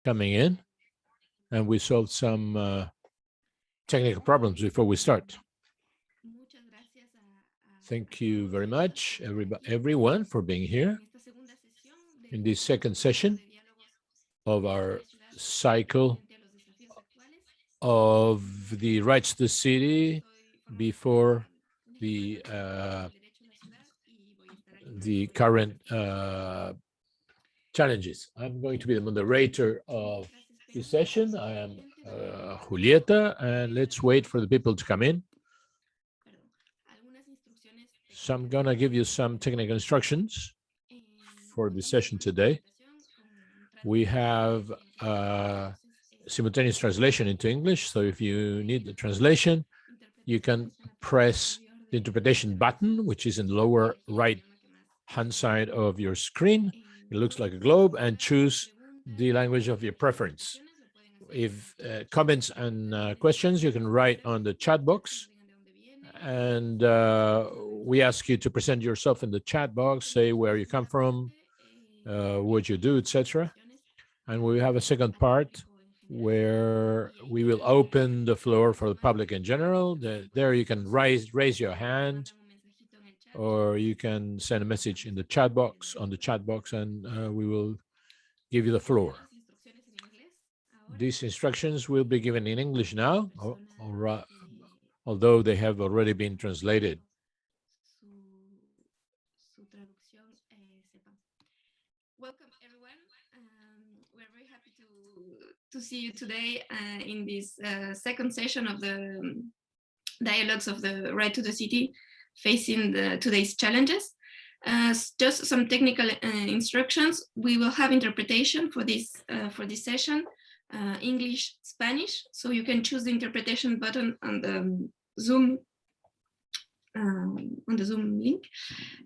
coming in, and we solved some technical problems before we start. Thank you very much, everyone, for being here in this second session of our cycle of the rights to the city before the current challenges. I'm going to be the moderator of this session. I am Julieta, and let's wait for the people to come in. So I'm going to give you some technical instructions for the session today. We have simultaneous translation into English. So if you need the translation, you can press the interpretation button, which is in the lower right hand side of your screen. It looks like a globe, and choose the language of your preference. If comments and questions, you can write on the chat box. And we ask you to present yourself in the chat box, say where you come from, what you do, etc. And we have a second part where we will open the floor for the public in general. There you can raise your hand, or you can send a message in the chat box, and we will give you the floor. These instructions will be given in English now, although they have already been translated. Welcome, everyone. We're very happy to see you today in this second session of the dialogues of the right to the city facing today's challenges. Just some technical instructions. We will have interpretation for this session, English, Spanish. So you can choose the interpretation button on the Zoom link,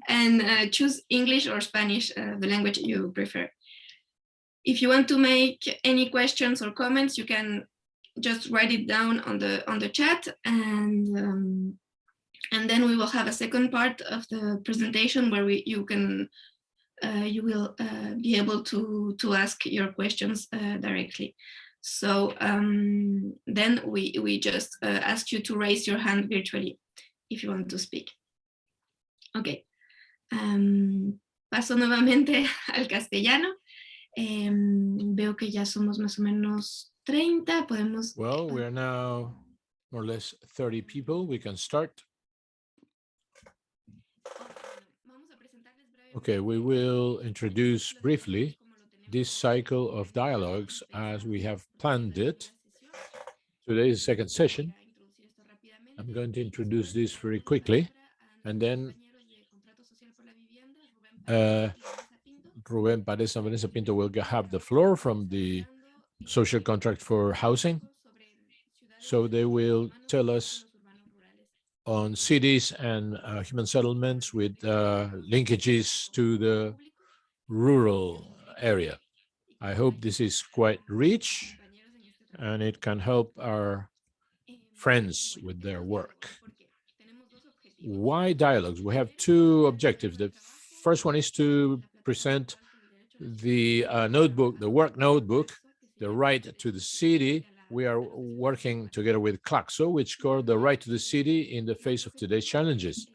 and choose English or Spanish, the language you prefer. If you want to make any questions or comments, you can just write it down on the chat, and then we will have a second part of the presentation where you will be able to ask your questions directly. So then we just ask you to raise your hand virtually if you want to speak. Okay. Paso nuevamente al castellano. Veo que ya somos más o menos 30. Podemos. Well, we are now more or less 30 people. We can start. Okay, we will introduce briefly this cycle of dialogues as we have planned it. Today is the second session. I'm going to introduce this very quickly, and then Rubén, Paredes, and Vanessa Pinto will have the floor from the social contract for housing. So they will tell us on cities and human settlements with linkages to the rural area. I hope this is quite rich and it can help our friends with their work. Why dialogues? We have two objectives. The first one is to present the notebook, the work notebook, the right to the city. We are working together with Claxo, which called the right to the city in the face of today's challenges.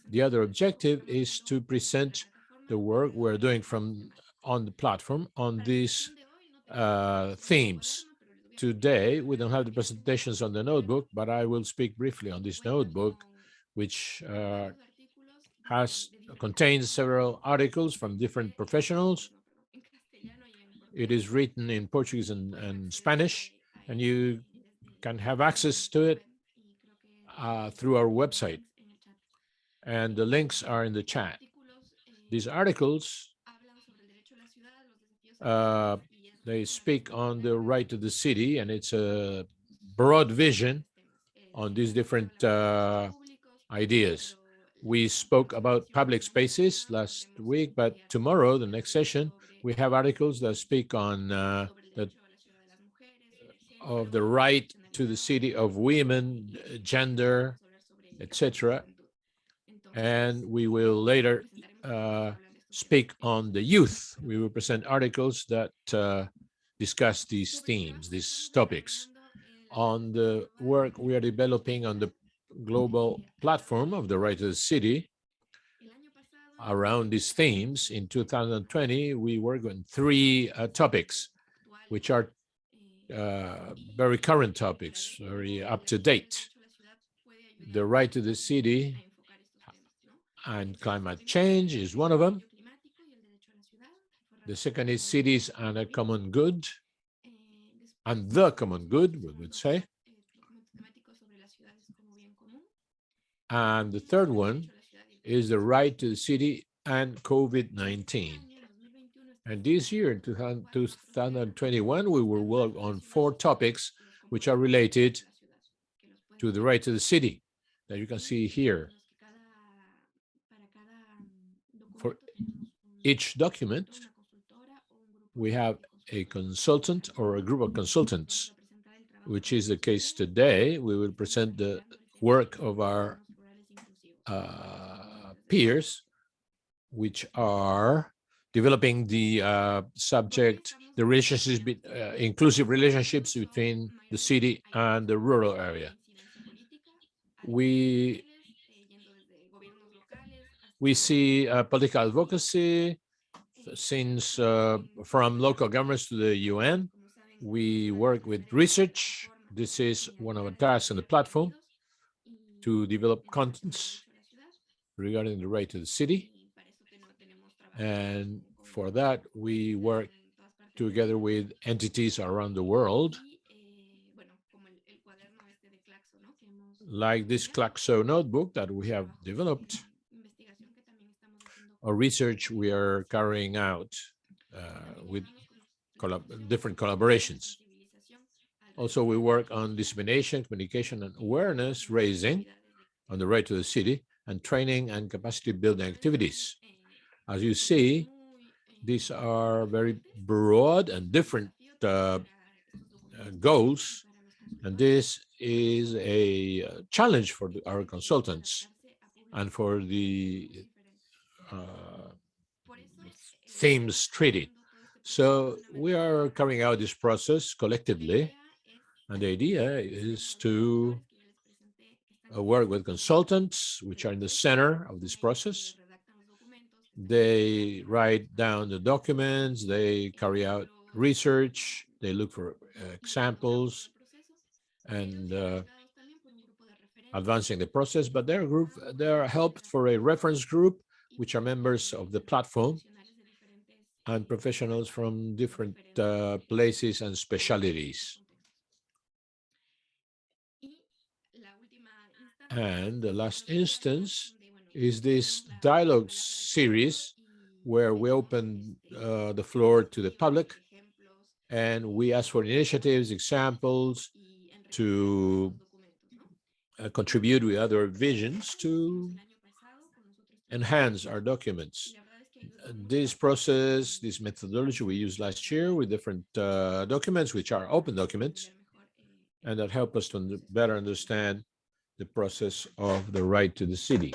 The other objective is to present the work we're doing on the platform on these themes. Today, we don't have the presentations on the notebook, but I will speak briefly on this notebook, which contains several articles from different professionals. It is written in Portuguese and Spanish, and you can have access to it through our website. And the links are in the chat. These articles, they speak on the right to the city, and it's a broad vision on these different ideas. We spoke about public spaces last week, but tomorrow, the next session, we have articles that speak on of the right to the city of women, gender, etc. And we will later speak on the youth. We will present articles that discuss these themes, these topics. On the work we are developing on the global platform of the right to the city around these themes, in 2020, we worked on three topics, which are very current topics, very up to date. The right to the city and climate change is one of them. The second is cities and a common good, and the common good, we would say. And the third one is the right to the city and COVID-19. And this year, in 2021, we will work on four topics which are related to the right to the city that you can see here. For each document, we have a consultant or a group of consultants, which is the case today. We will present the work of our peers, which are developing the subject, the relationships, inclusive relationships between the city and the rural area. We see political advocacy since from local governments to the UN. We work with research. This is one of our tasks on the platform, to develop contents regarding the right to the city. And for that, we work together with entities around the world, like this Claxo notebook that we have developed, or research we are carrying out with different collaborations. Also, we work on dissemination, communication, and awareness raising on the right to the city, and training and capacity building activities. As you see, these are very broad and different goals, and this is a challenge for our consultants and for the themes treated. So we are carrying out this process collectively, and the idea is to work with consultants, which are in the center of this process. They write down the documents, they carry out research, they look for examples, and advancing the process. But they are helped for a reference group, which are members of the platform and professionals from different places and specialties. And the last instance is this dialogue series where we open the floor to the public and we ask for initiatives, examples, to contribute with other visions to enhance our documents. This process, this methodology we used last year with different documents, which are open documents, and that help us to better understand the process of the right to the city.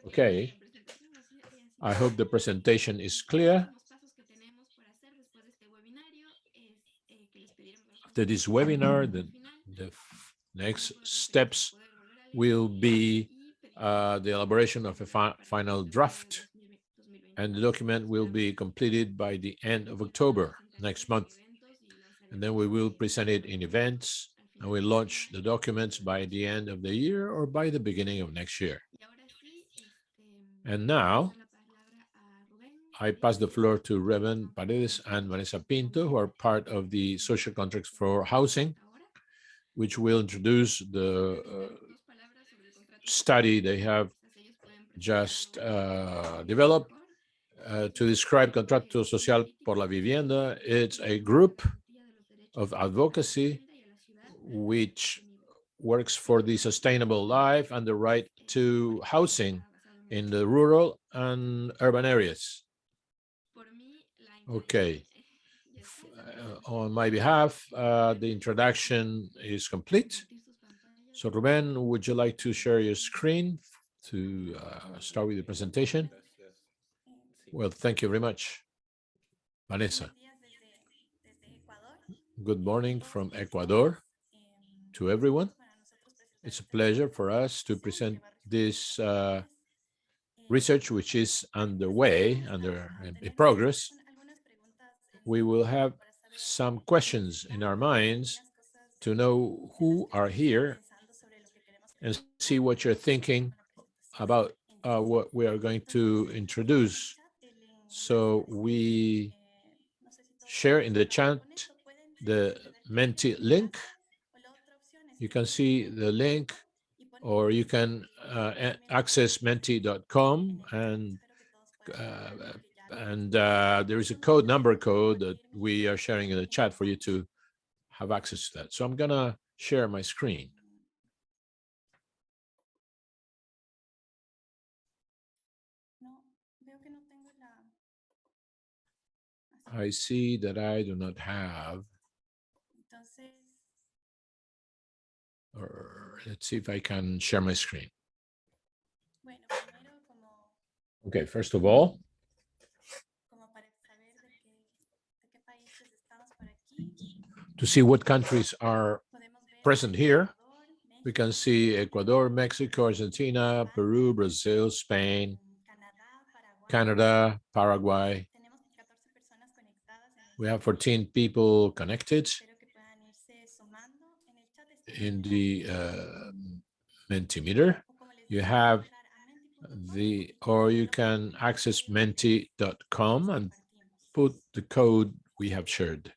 Okay, I hope the presentation is clear. After this webinar, the next steps will be the elaboration of a final draft, and the document will be completed by the end of October next month. And then we will present it in events, and we'll launch the documents by the end of the year or by the beginning of next year. And now, I pass the floor to Rubén, Paredes, and Vanessa Pinto, who are part of the social contracts for housing, which will introduce the study they have just developed to describe Contrato Social por la Vivienda. It's a group of advocacy which works for the sustainable life and the right to housing in the rural and urban areas. Okay. On my behalf, the introduction is complete. So, Rubén, would you like to share your screen to start with the presentation? Well, thank you very much. Vanessa. Good morning from Ecuador to everyone. It's a pleasure for us to present this research, which is underway, in progress. We will have some questions in our minds to know who are here and see what you're thinking about what we are going to introduce. So we share in the chat the Menti link. You can see the link, or you can access menti.com, and there is a number code that we are sharing in the chat for you to have access to that. So I'm gonna share my screen. I see that I do not have, or let's see if I can share my screen. Okay, first of all, to see what countries are present here, we can see Ecuador, Mexico, Argentina, Peru, Brazil, Spain, Canada, Paraguay. We have 14 people connected in the Mentimeter. You have or you can access menti.com and put the code we have shared.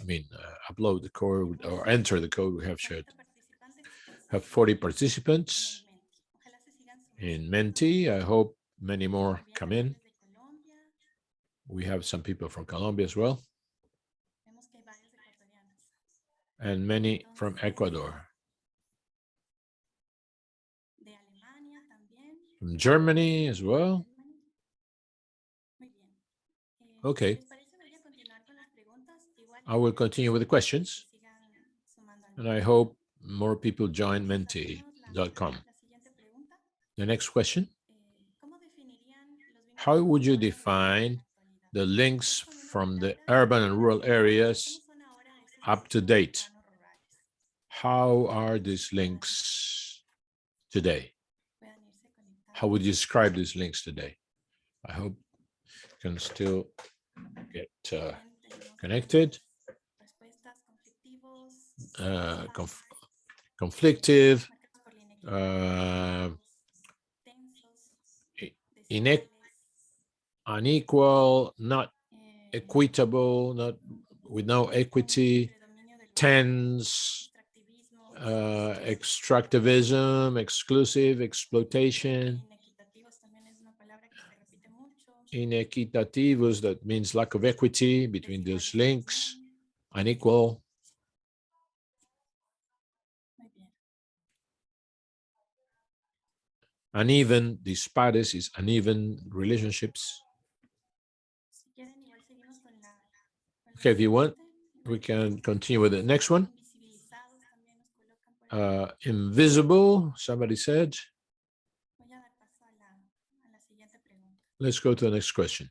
I mean, upload the code or enter the code we have shared. Have 40 participants in Menti. I hope many more come in. We have some people from Colombia as well, and many from Ecuador. From Germany as well. Okay. I will continue with the questions, and I hope more people join menti.com. The next question. How would you define the links from the urban and rural areas up to date? How are these links today? How would you describe these links today? I hope you can still get connected. Conflictive, unequal, not equitable, not with no equity, tense, extractivism, exclusive, exploitation, inequitativos, that means lack of equity between those links, unequal. Uneven, dispares is uneven relationships. Okay, if you want, we can continue with the next one. Invisible, somebody said. Let's go to the next question.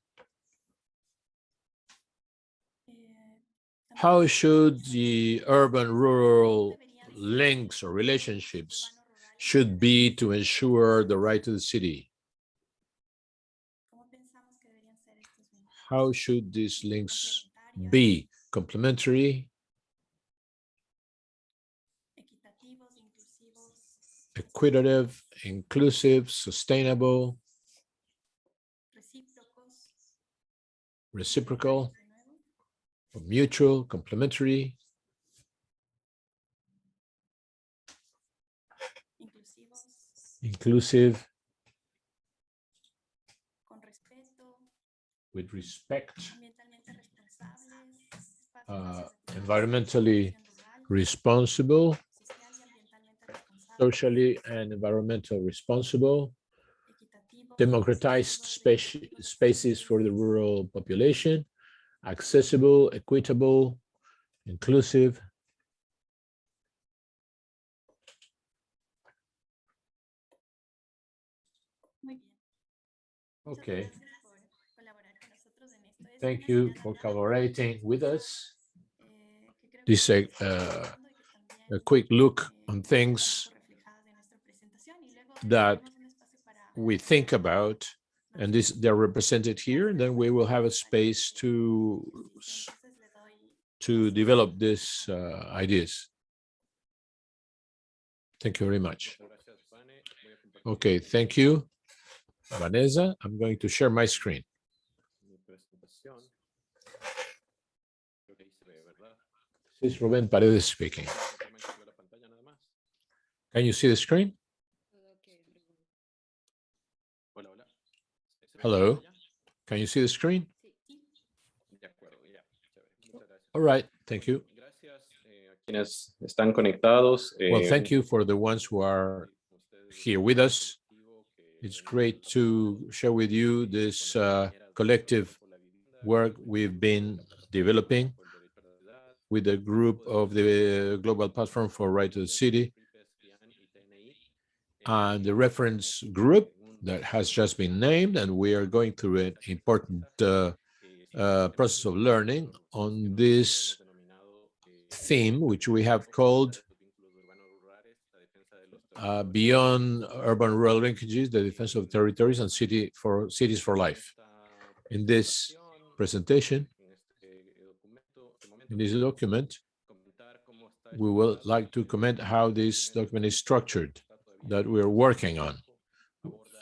How should the urban-rural links or relationships should be to ensure the right to the city? How should these links be? Complementary, equitative, inclusive, sustainable, reciprocal, mutual, complementary, inclusive, with respect, environmentally responsible, socially and environmental responsible, democratized spaces for the rural population, accessible, equitable, inclusive. Okay. Thank you for collaborating with us. this a quick look on things that we think about, and they're represented here. And then we will have a space to develop these ideas. Thank you very much. Okay, thank you, Vanessa. I'm going to share my screen. This is Rubén Paredes speaking. Can you see the screen? Hello, can you see the screen? All right, thank you. Well, thank you for the ones who are here with us. It's great to share with you this collective work we've been developing with a group of the Global Platform for Right to the City and the reference group that has just been named, and we are going through an important process of learning on this theme, which we have called Beyond Urban Rural Linkages, the Defense of Territories and Cities for Life. In this presentation, in this document, we would like to comment how this document is structured that we're working on.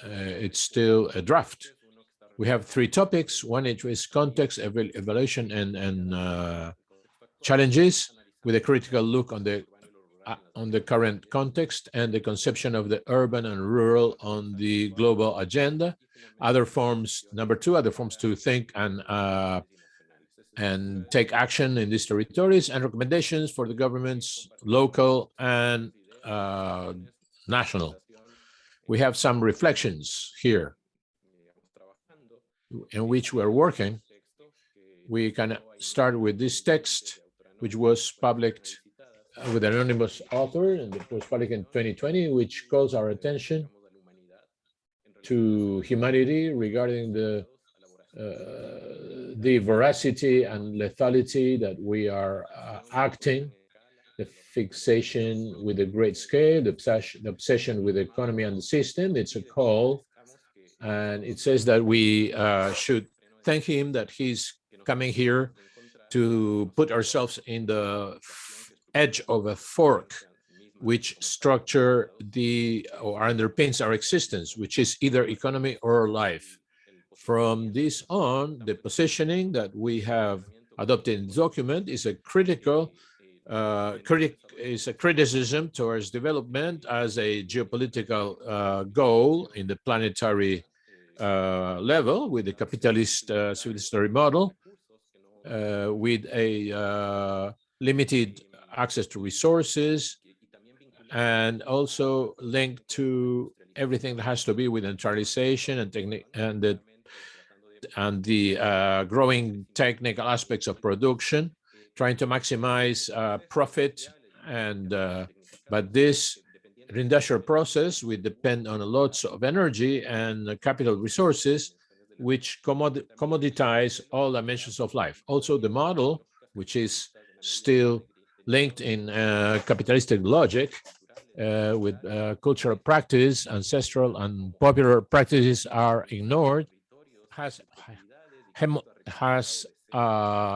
It's still a draft. We have 3 topics. One is context, evaluation, and challenges, with a critical look on the current context and the conception of the urban and rural on the global agenda. Other forms, number 2, other forms to think and take action in these territories, and recommendations for the governments, local and national. We have some reflections here in which we're working. We can start with this text, which was published with an anonymous author, and it was published in 2020, which calls our attention to humanity regarding the veracity and lethality that we are acting, the fixation with a great scale, the obsession with the economy and the system. It's a call, and it says that we should thank him that he's coming here to put ourselves in the edge of a fork, which structure or underpins our existence, which is either economy or life. From this on, the positioning that we have adopted in the document is a criticism towards development as a geopolitical goal in the planetary level, with the capitalist civilizatory model, with a limited access to resources, and also linked to everything that has to be with neutralization and technique and the growing technical aspects of production, trying to maximize profit. And but this industrial process will depend on lots of energy and capital resources, which commoditize all dimensions of life. Also, the model, which is still linked in capitalistic logic, with cultural practice, ancestral and popular practices are ignored, has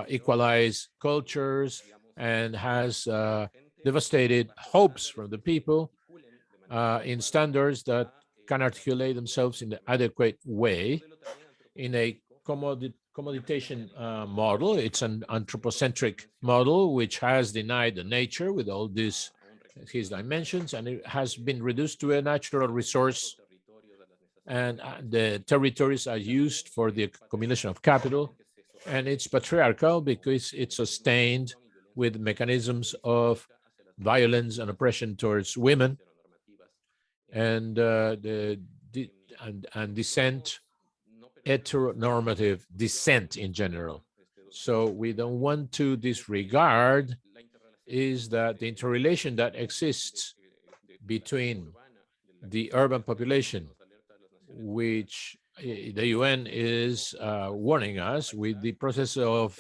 equalized cultures and has devastated hopes from the people in standards that can articulate themselves in the adequate way in a commoditation model. It's an anthropocentric model which has denied the nature with all his dimensions, and it has been reduced to a natural resource, and the territories are used for the accumulation of capital, and it's patriarchal because it's sustained with mechanisms of violence and oppression towards women, and descent, heteronormative descent in general. So we don't want to disregard is that the interrelation that exists between the urban population, which the UN is warning us with the process of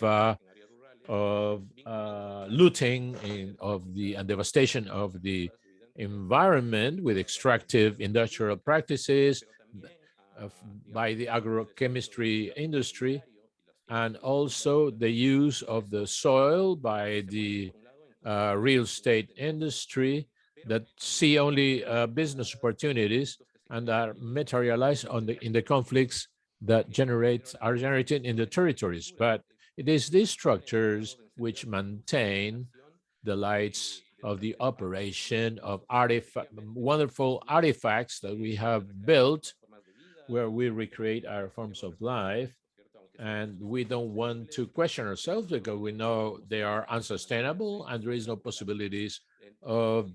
looting and devastation of the environment with extractive industrial practices by the agrochemistry industry, and also the use of the soil by the real estate industry that see only business opportunities and are materialized in the conflicts that are generated in the territories. But it is these structures which maintain the lights of the operation of wonderful artifacts that we have built, where we recreate our forms of life. And we don't want to question ourselves because we know they are unsustainable and there is no possibilities of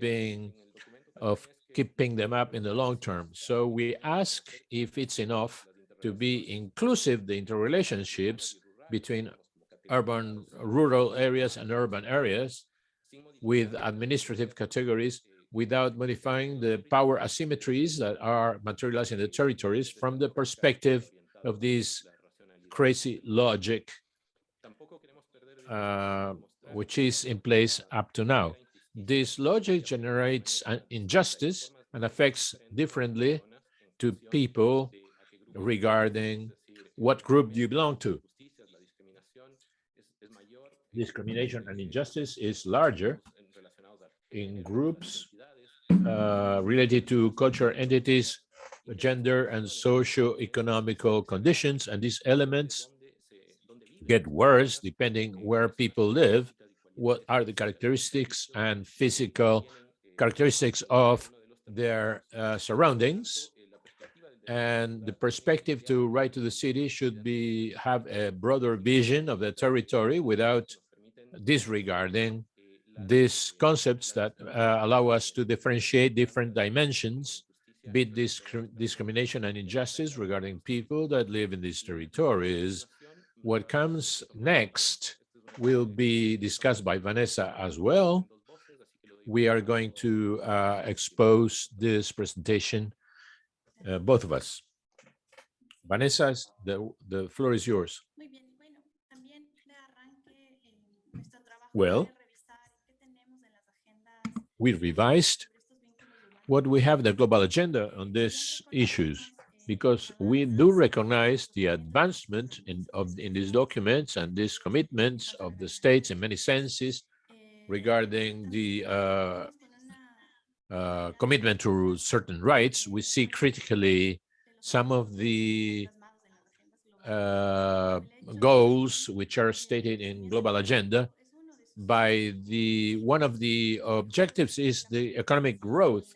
keeping them up in the long term. So we ask if it's enough to be inclusive, the interrelationships between rural areas and urban areas with administrative categories without modifying the power asymmetries that are materialized in the territories from the perspective of this crazy logic which is in place up to now. This logic generates an injustice and affects differently to people regarding what group you belong to. Discrimination and injustice is larger in groups related to cultural entities, gender, and socio-economical conditions, and these elements get worse depending where people live, what are the characteristics and physical characteristics of their surroundings. And the perspective to Right to the City should have a broader vision of the territory without disregarding these concepts that allow us to differentiate different dimensions, be it discrimination and injustice regarding people that live in these territories. What comes next will be discussed by Vanessa as well. We are going to expose this presentation, both of us. Vanessa, the floor is yours. Well, we revised what we have in the global agenda on these issues, because we do recognize the advancement in these documents and these commitments of the states in many senses regarding the commitment to certain rights. We see critically some of the goals which are stated in global agenda. One of the objectives is the economic growth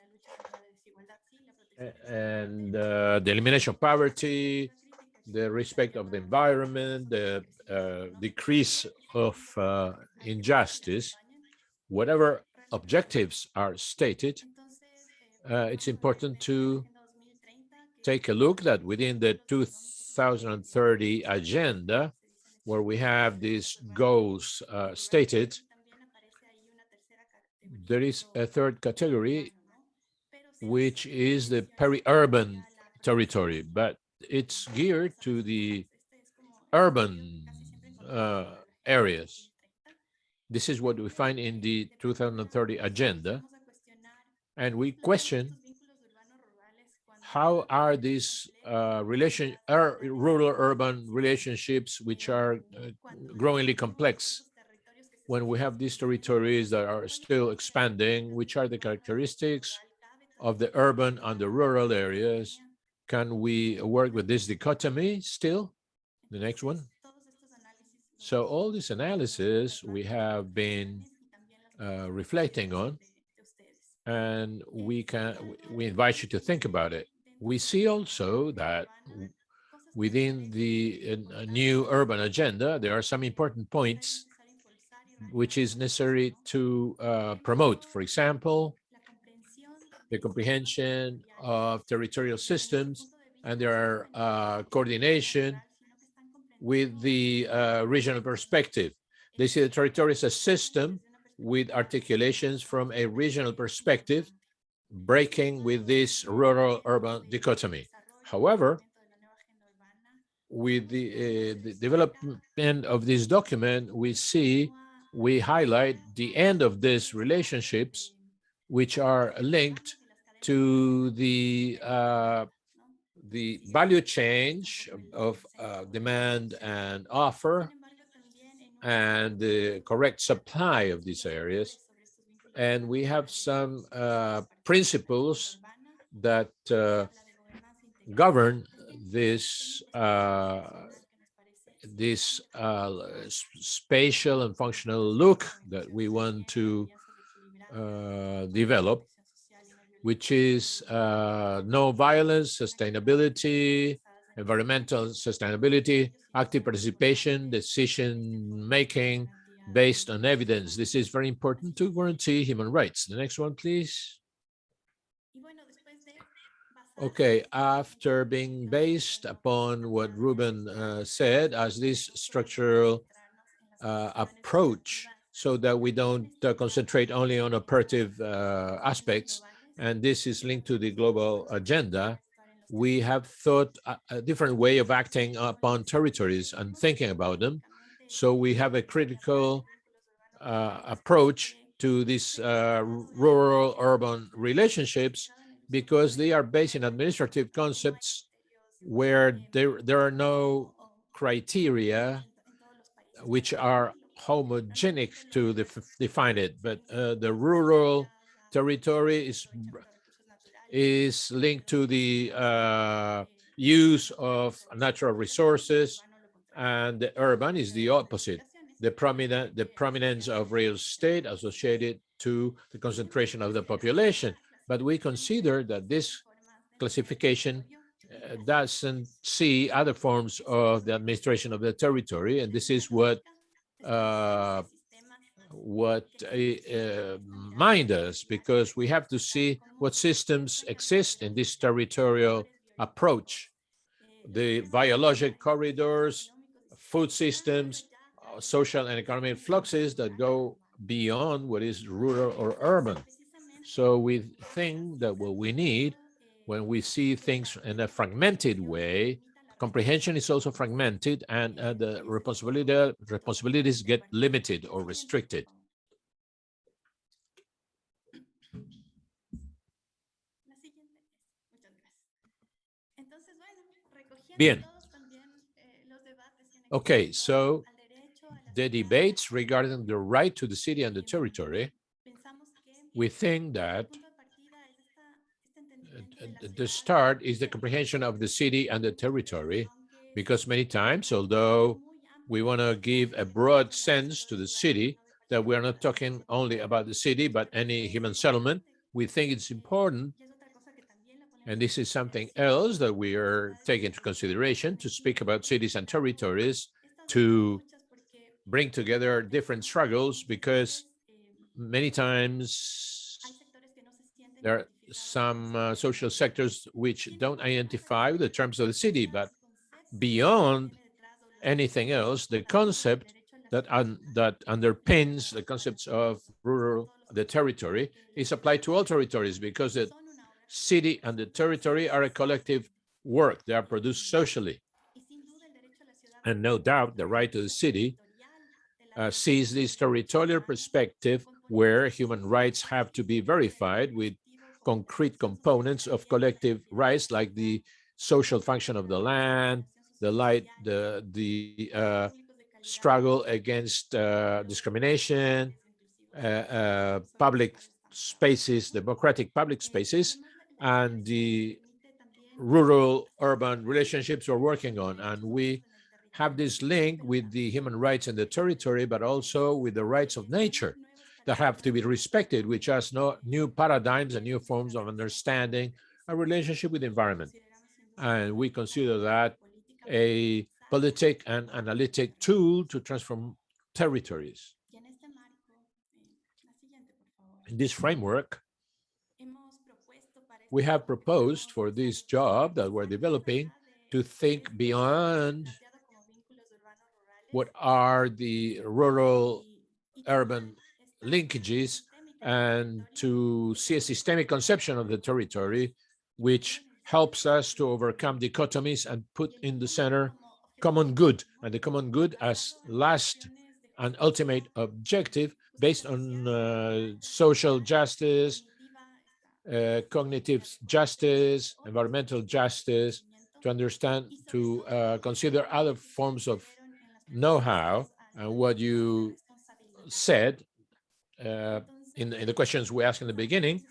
and the elimination of poverty, the respect of the environment, the decrease of injustice. Whatever objectives are stated, it's important to take a look that within the 2030 agenda, where we have these goals stated, there is a third category, which is the peri-urban territory, but it's geared to the urban areas. This is what we find in the 2030 agenda, and we question how are these rural-urban relationships, which are growingly complex, when we have these territories that are still expanding, which are the characteristics of the urban and the rural areas? Can we work with this dichotomy still? The next one. So all this analysis we have been reflecting on, and we invite you to think about it. We see also that within the new urban agenda, there are some important points which is necessary to promote. For example, the comprehension of territorial systems and their coordination with the regional perspective. They see the territory as a system with articulations from a regional perspective, breaking with this rural-urban dichotomy. However, with the development of this document, we see we highlight the end of these relationships, which are linked to the value change of demand and offer and the correct supply of these areas. And we have some principles that govern this spatial and functional look that we want to develop, which is no violence, sustainability, environmental sustainability, active participation, decision making based on evidence. This is very important to guarantee human rights. The next one, please. Okay, after being based upon what Rubén said as this structural approach, so that we don't concentrate only on operative aspects, and this is linked to the global agenda, we have thought a different way of acting upon territories and thinking about them. So we have a critical approach to these rural-urban relationships, because they are based in administrative concepts where there are no criteria which are homogenic to define it. But the rural territory is linked to the use of natural resources, and the urban is the opposite. The prominence of real estate associated to the concentration of the population. But we consider that this classification doesn't see other forms of the administration of the territory, and this is what mind us, because we have to see what systems exist in this territorial approach. The biologic corridors, food systems, social and economic fluxes that go beyond what is rural or urban. So we think that what we need when we see things in a fragmented way, comprehension is also fragmented, and the responsibilities get limited or restricted. Bien. Okay, so the debates regarding the right to the city and the territory, we think that the start is the comprehension of the city and the territory, because many times, although we want to give a broad sense to the city, that we are not talking only about the city, but any human settlement, we think it's important, and this is something else that we are taking into consideration, to speak about cities and territories, to bring together different struggles, because many times there are some social sectors which don't identify the terms of the city, but beyond anything else, the concept that underpins the concepts of the territory is applied to all territories, because the city and the territory are a collective work. They are produced socially. And no doubt the right to the city sees this territorial perspective where human rights have to be verified with concrete components of collective rights, like the social function of the land, the struggle against discrimination, public spaces, democratic public spaces, and the rural-urban relationships we're working on. And we have this link with the human rights in the territory, but also with the rights of nature that have to be respected, which has no new paradigms and new forms of understanding a relationship with the environment. And we consider that a politic and analytic tool to transform territories. In this framework, we have proposed for this job that we're developing to think beyond what are the rural-urban linkages, and to see a systemic conception of the territory, which helps us to overcome dichotomies and put in the center common good, and the common good as last an ultimate objective based on social justice, cognitive justice, environmental justice, to understand, to consider other forms of know-how. And what you said in the questions we asked in the beginning,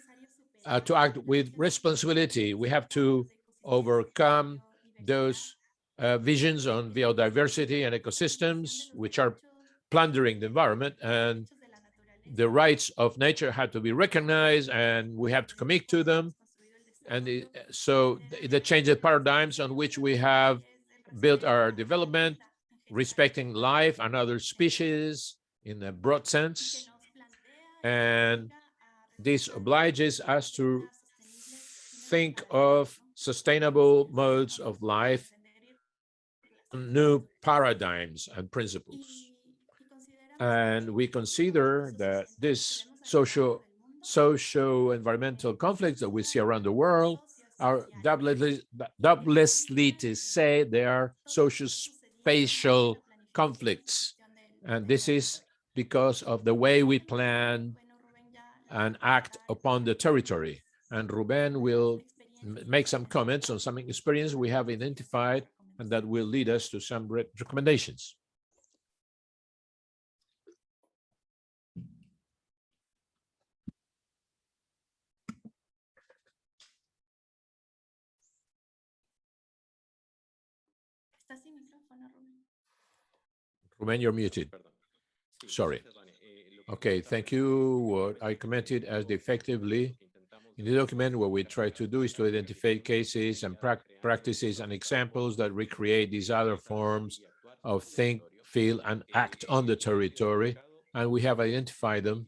to act with responsibility. We have to overcome those visions on biodiversity and ecosystems, which are plundering the environment, and the rights of nature have to be recognized, and we have to commit to them. And so the change the paradigms on which we have built our development, respecting life and other species in a broad sense. And this obliges us to think of sustainable modes of life, new paradigms and principles. And we consider that this socio-environmental conflicts that we see around the world are doubtlessly to say they are socio-spatial conflicts. And this is because of the way we plan and act upon the territory. And Rubén will make some comments on some experience we have identified and that will lead us to some recommendations. Rubén, you're muted. Sorry. Okay, thank you. What I commented as effectively in the document, what we try to do is to identify cases and practices and examples that recreate these other forms of think, feel, and act on the territory. And we have identified them,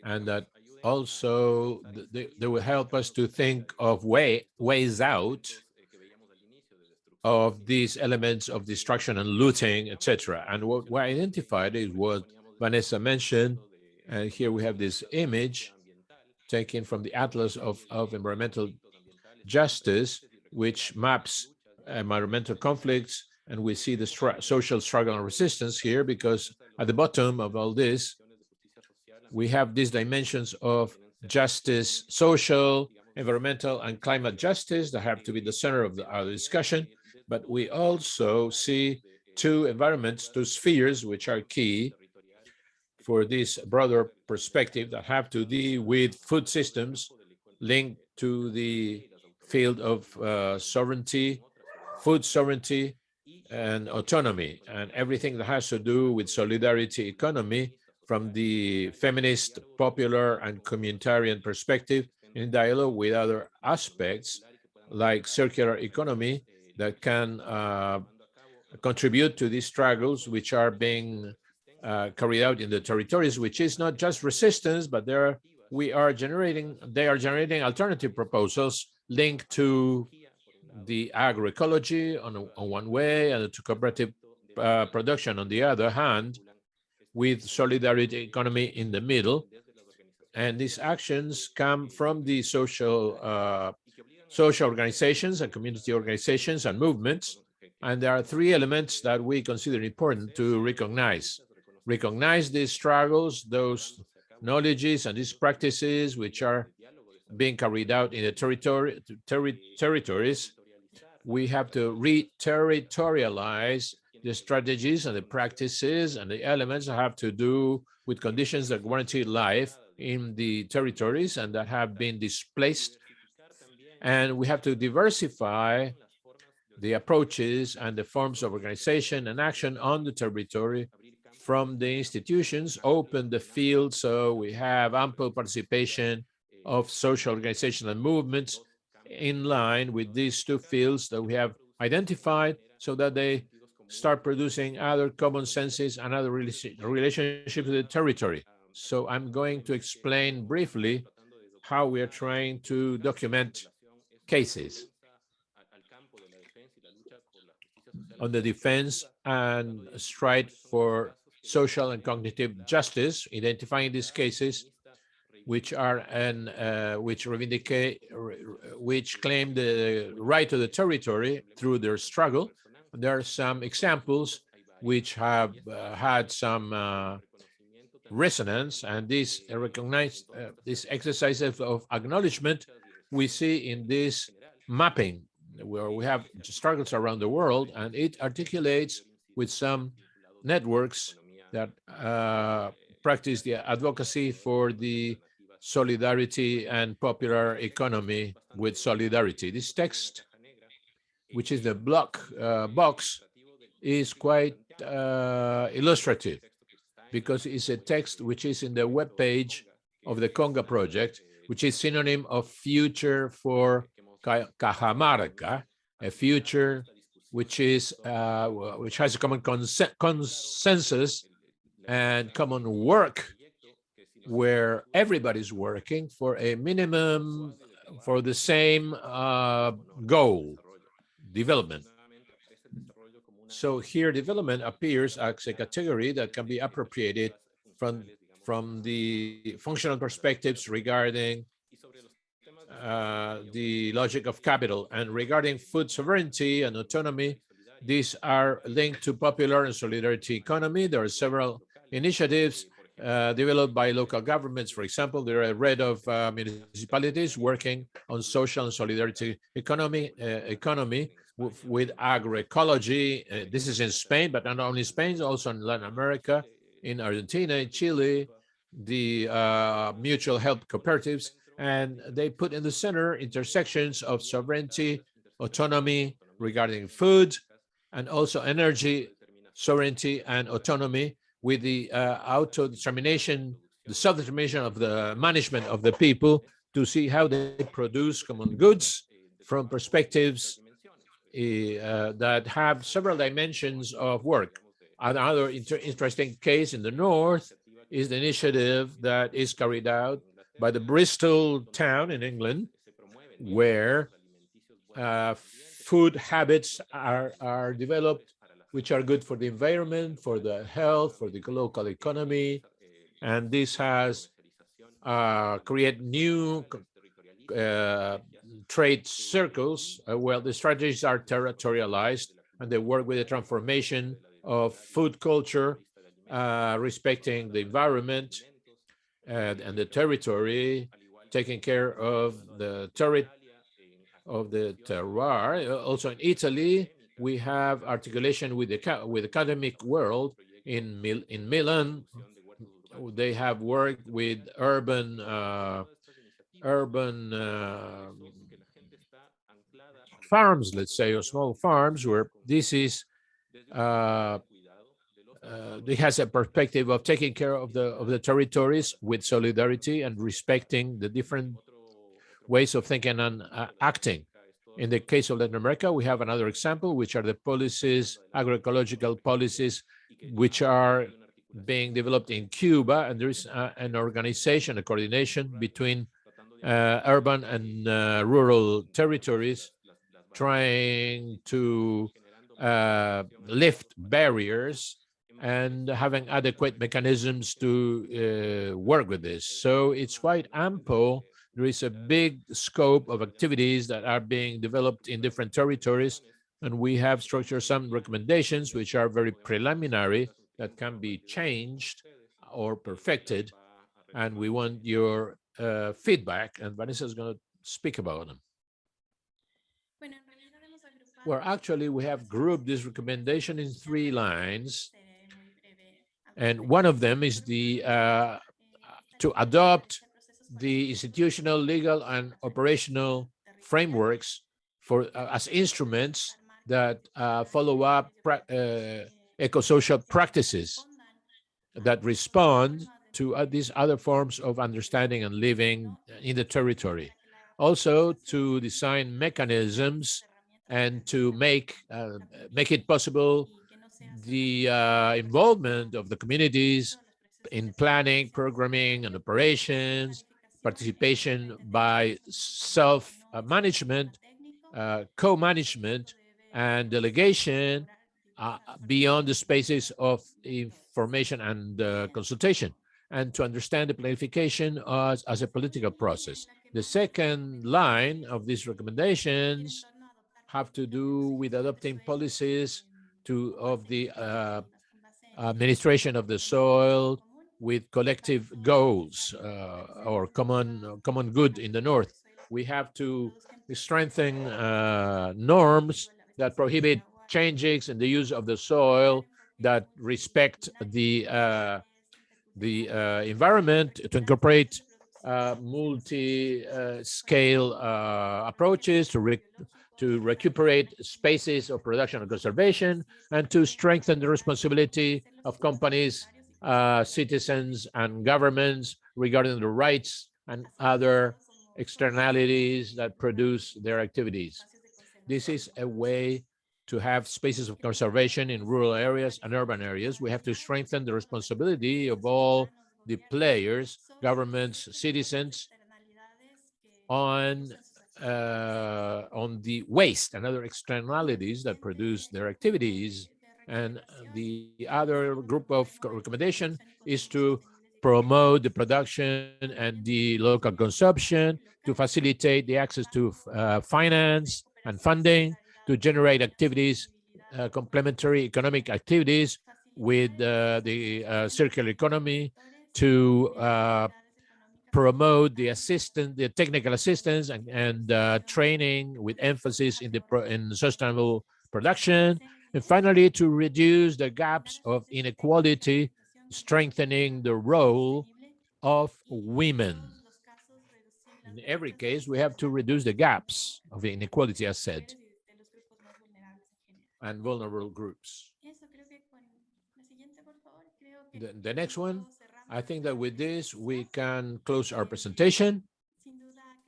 and that also they will help us to think of ways out of these elements of destruction and looting, etc. And what we identified is what Vanessa mentioned. And here we have this image taken from the Atlas of Environmental Justice, which maps environmental conflicts. And we see the social struggle and resistance here, because at the bottom of all this, we have these dimensions of justice, social, environmental, and climate justice that have to be the center of our discussion. But we also see two environments, two spheres, which are key for this broader perspective, that have to do with food systems linked to the field of sovereignty, food sovereignty, and autonomy, and everything that has to do with solidarity economy from the feminist, popular, and communitarian perspective, in dialogue with other aspects like circular economy that can contribute to these struggles which are being carried out in the territories, which is not just resistance, but they are generating alternative proposals linked to the agroecology on one way and to cooperative production on the other hand, with solidarity economy in the middle. And these actions come from the social organizations and community organizations and movements. And there are three elements that we consider important to recognize. Recognize these struggles, those knowledges and these practices which are being carried out in the territories. We have to re-territorialize the strategies and the practices and the elements that have to do with conditions that guarantee life in the territories and that have been displaced. And we have to diversify the approaches and the forms of organization and action on the territory from the institutions, open the field so we have ample participation of social organizations and movements in line with these two fields that we have identified, so that they start producing other common senses and other relationships with the territory. So I'm going to explain briefly how we are trying to document cases on the defense and strive for social and cognitive justice, identifying these cases which are which claim the right to the territory through their struggle. There are some examples which have had some resonance, and this recognized this exercises of acknowledgement we see in this mapping where we have struggles around the world, and it articulates with some networks that practice the advocacy for the solidarity and popular economy with solidarity. This text, which is the block box, is quite illustrative because it's a text which is in the web page of the Conga project, which is synonym of future for Cajamarca, a future which is which has a common consensus and common work where everybody's working for a minimum for the same goal, development. So here development appears as a category that can be appropriated from the functional perspectives regarding the logic of capital, and regarding food sovereignty and autonomy. These are linked to popular and solidarity economy. There are several initiatives developed by local governments. For example, there are a red of municipalities working on social and solidarity economy with agroecology. This is in Spain, but not only Spain, also in Latin America, in Argentina, in Chile, the mutual help cooperatives, and they put in the center intersections of sovereignty, autonomy regarding food, and also energy, sovereignty, and autonomy with the auto-determination, the self-determination of the management of the people to see how they produce common goods from perspectives that have several dimensions of work. Another interesting case in the north is the initiative that is carried out by the Bristol town in England, where food habits are developed, which are good for the environment, for the health, for the local economy. And this has created new trade circles where the strategies are territorialized and they work with the transformation of food culture, respecting the environment and the territory, taking care of the terroir. Also in Italy, we have articulation with the academic world. In Milan, they have worked with urban farms, let's say, or small farms, where this is it has a perspective of taking care of the territories with solidarity and respecting the different ways of thinking and acting. In the case of Latin America, we have another example, which are the policies, agroecological policies, which are being developed in Cuba, and there is an organization, a coordination between urban and rural territories, trying to lift barriers and having adequate mechanisms to work with this. So it's quite ample. There is a big scope of activities that are being developed in different territories, and we have structured some recommendations which are very preliminary that can be changed or perfected, and we want your feedback, and Vanessa is going to speak about them. Well, actually, we have grouped this recommendation in 3 lines, and one of them is the to adopt the institutional, legal, and operational frameworks for as instruments that follow up eco-social practices that respond to these other forms of understanding and living in the territory. Also, to design mechanisms and to make it possible the involvement of the communities in planning, programming, and operations, participation by self-management, co-management, and delegation beyond the spaces of information and consultation, and to understand the planification as a political process. The second line of these recommendations have to do with adopting policies of the administration of the soil with collective goals or common good in the north. We have to strengthen norms that prohibit changes in the use of the soil, that respect the environment, to incorporate multi-scale approaches to recuperate spaces of production and conservation, and to strengthen the responsibility of companies, citizens, and governments regarding the rights and other externalities that produce their activities. This is a way to have spaces of conservation in rural areas and urban areas. We have to strengthen the responsibility of all the players, governments, citizens, on the waste and other externalities that produce their activities. And the other group of recommendation is to promote the production and the local consumption, to facilitate the access to finance and funding, to generate activities, complementary economic activities with the circular economy, to promote the technical assistance and training with emphasis in sustainable production, and finally to reduce the gaps of inequality, strengthening the role of women. In every case, we have to reduce the gaps of inequality, as said, and vulnerable groups. The next one, I think that with this, we can close our presentation.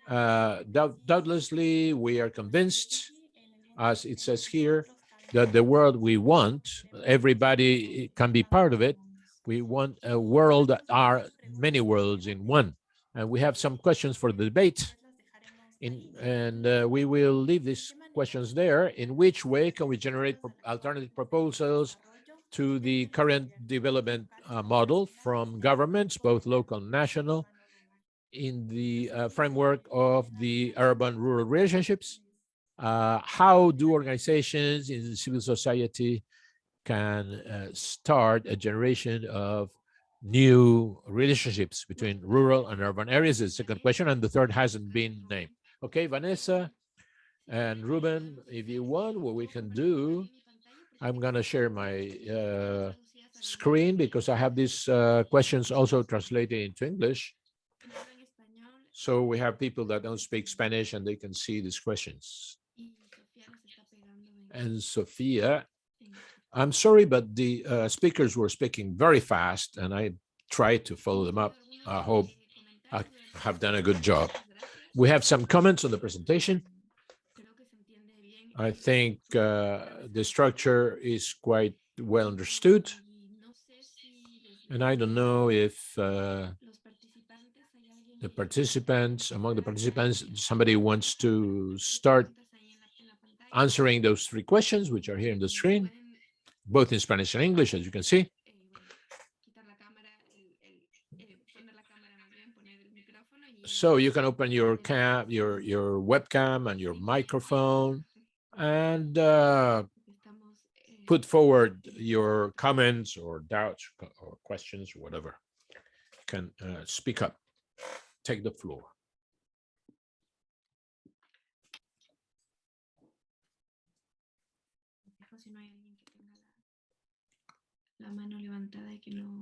Doubtlessly, we are convinced, as it says here, that the world we want, everybody can be part of it. We want a world that are many worlds in one. And we have some questions for the debate. We will leave these questions there. In which way can we generate alternative proposals to the current development model from governments, both local and national, in the framework of the urban-rural relationships? How do organizations in civil society can start a generation of new relationships between rural and urban areas? Is the second question, and the third hasn't been named. Okay, Vanessa and Rubén, if you want, what we can do, I'm going to share my screen because I have these questions also translated into English. So we have people that don't speak Spanish and they can see these questions. And Sophia, I'm sorry, but the speakers were speaking very fast and I tried to follow them up. I hope I have done a good job. We have some comments on the presentation. I think the structure is quite well understood. And I don't know if among the participants, somebody wants to start answering those three questions, which are here on the screen, both in Spanish and English, as you can see. So you can open your webcam and your microphone and put forward your comments or doubts or questions or whatever. You can speak up, take the floor.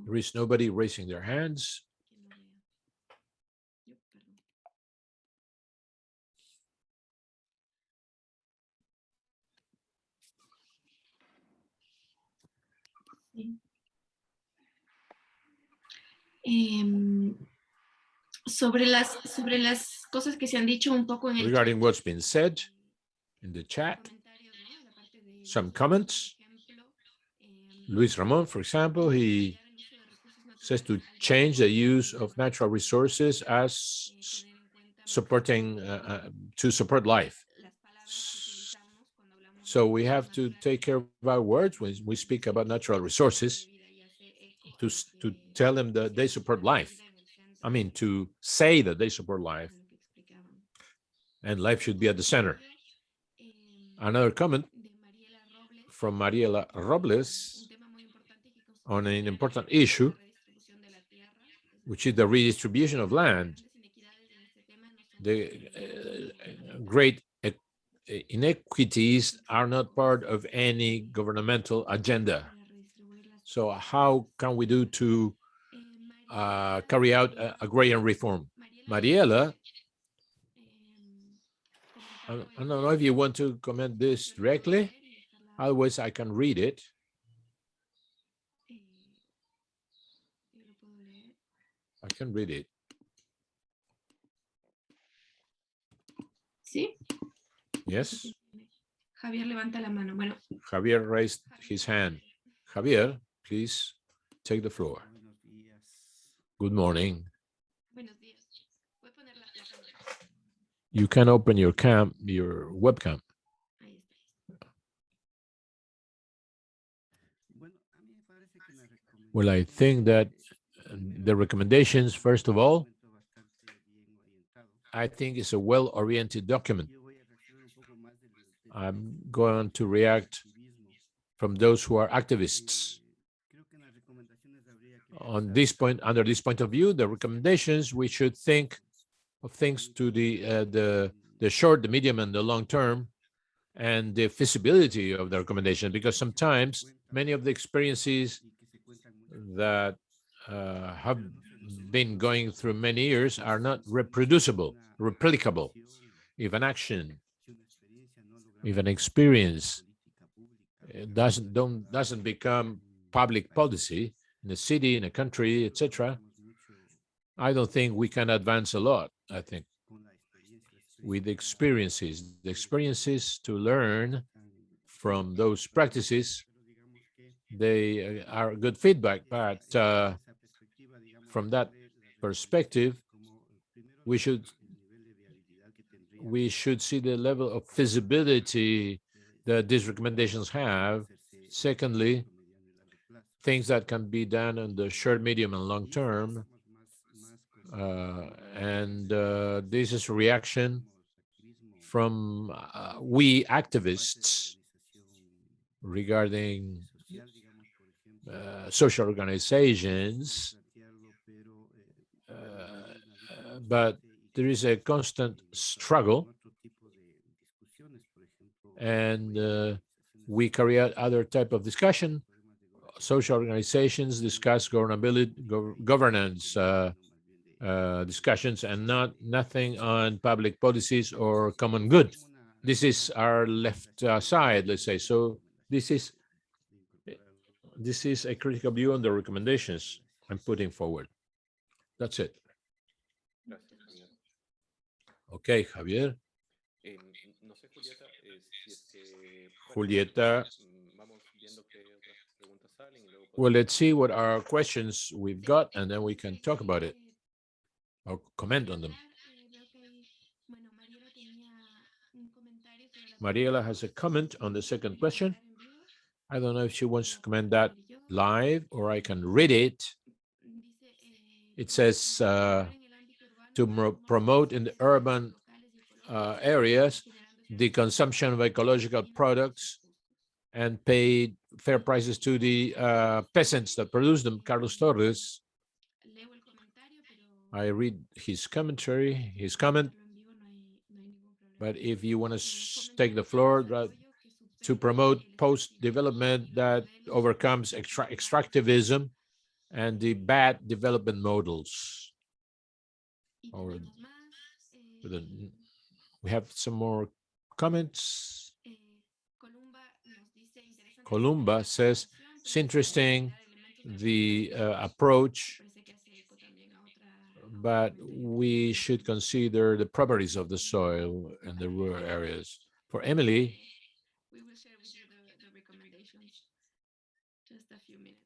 There is nobody raising their hands. Sobre las cosas que se han dicho un poco en el regarding what's been said in the chat, some comments. Luis Ramon, for example, he says to change the use of natural resources as supporting, to support life. So we have to take care of our words when we speak about natural resources, to tell them that they support life. I mean, to say that they support life, and life should be at the center. Another comment from Mariela Robles on an important issue, which is the redistribution of land. The great inequities are not part of any governmental agenda. So how can we do to carry out agrarian reform? Mariela, I don't know if you want to comment this directly. Otherwise, I can read it. I can read it. ¿Sí? Yes. Javier levanta la mano. Bueno. Javier raised his hand. Javier, please take the floor. Good morning. You can open your webcam. Well, I think that the recommendations, first of all, I think it's a well-oriented document. I'm going to react from those who are activists. On this point, under this point of view, the recommendations, we should think of things to the short, the medium, and the long term, and the feasibility of the recommendation, because sometimes many of the experiences that have been going through many years are not reproducible, replicable. If an action, if an experience doesn't become public policy in a city, in a country, etc., I don't think we can advance a lot. I think with the experiences to learn from those practices, they are good feedback, but from that perspective, we should see the level of feasibility that these recommendations have. Secondly, things that can be done in the short, medium, and long term. This is a reaction from we activists regarding social organizations, but there is a constant struggle, and we carry out other type of discussion. Social organizations discuss governance discussions, and nothing on public policies or common good. This is our left side, let's say. So this is a critical view on the recommendations I'm putting forward. That's it. Okay, Javier. Julieta. Well, let's see what our questions we've got, and then we can talk about it or comment on them. Mariela has a comment on the second question. I don't know if she wants to comment that live or I can read it. It says to promote in the urban areas the consumption of ecological products and pay fair prices to the peasants that produce them. Carlos Torres. I read his commentary, his comment, but if you want to take the floor, to promote post-development that overcomes extractivism and the bad development models. We have some more comments. Columba says, it's interesting, the approach, but we should consider the properties of the soil in the rural areas. For Emily, we will share with you the recommendations just a few minutes.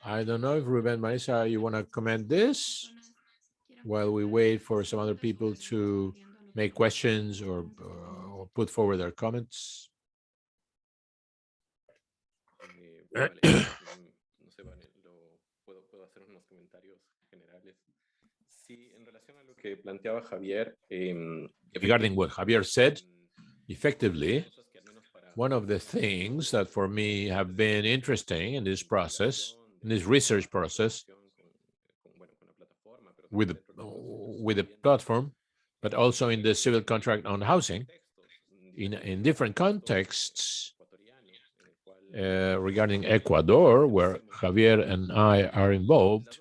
I don't know if Rubén, Vanessa, you want to comment this while we wait for some other people to make questions or put forward their comments. Regarding what Javier said, Effectively, one of the things that for me have been interesting in this process, in this research process, with the platform, but also in the civil contract on housing, in different contexts, regarding Ecuador, where Javier and I are involved,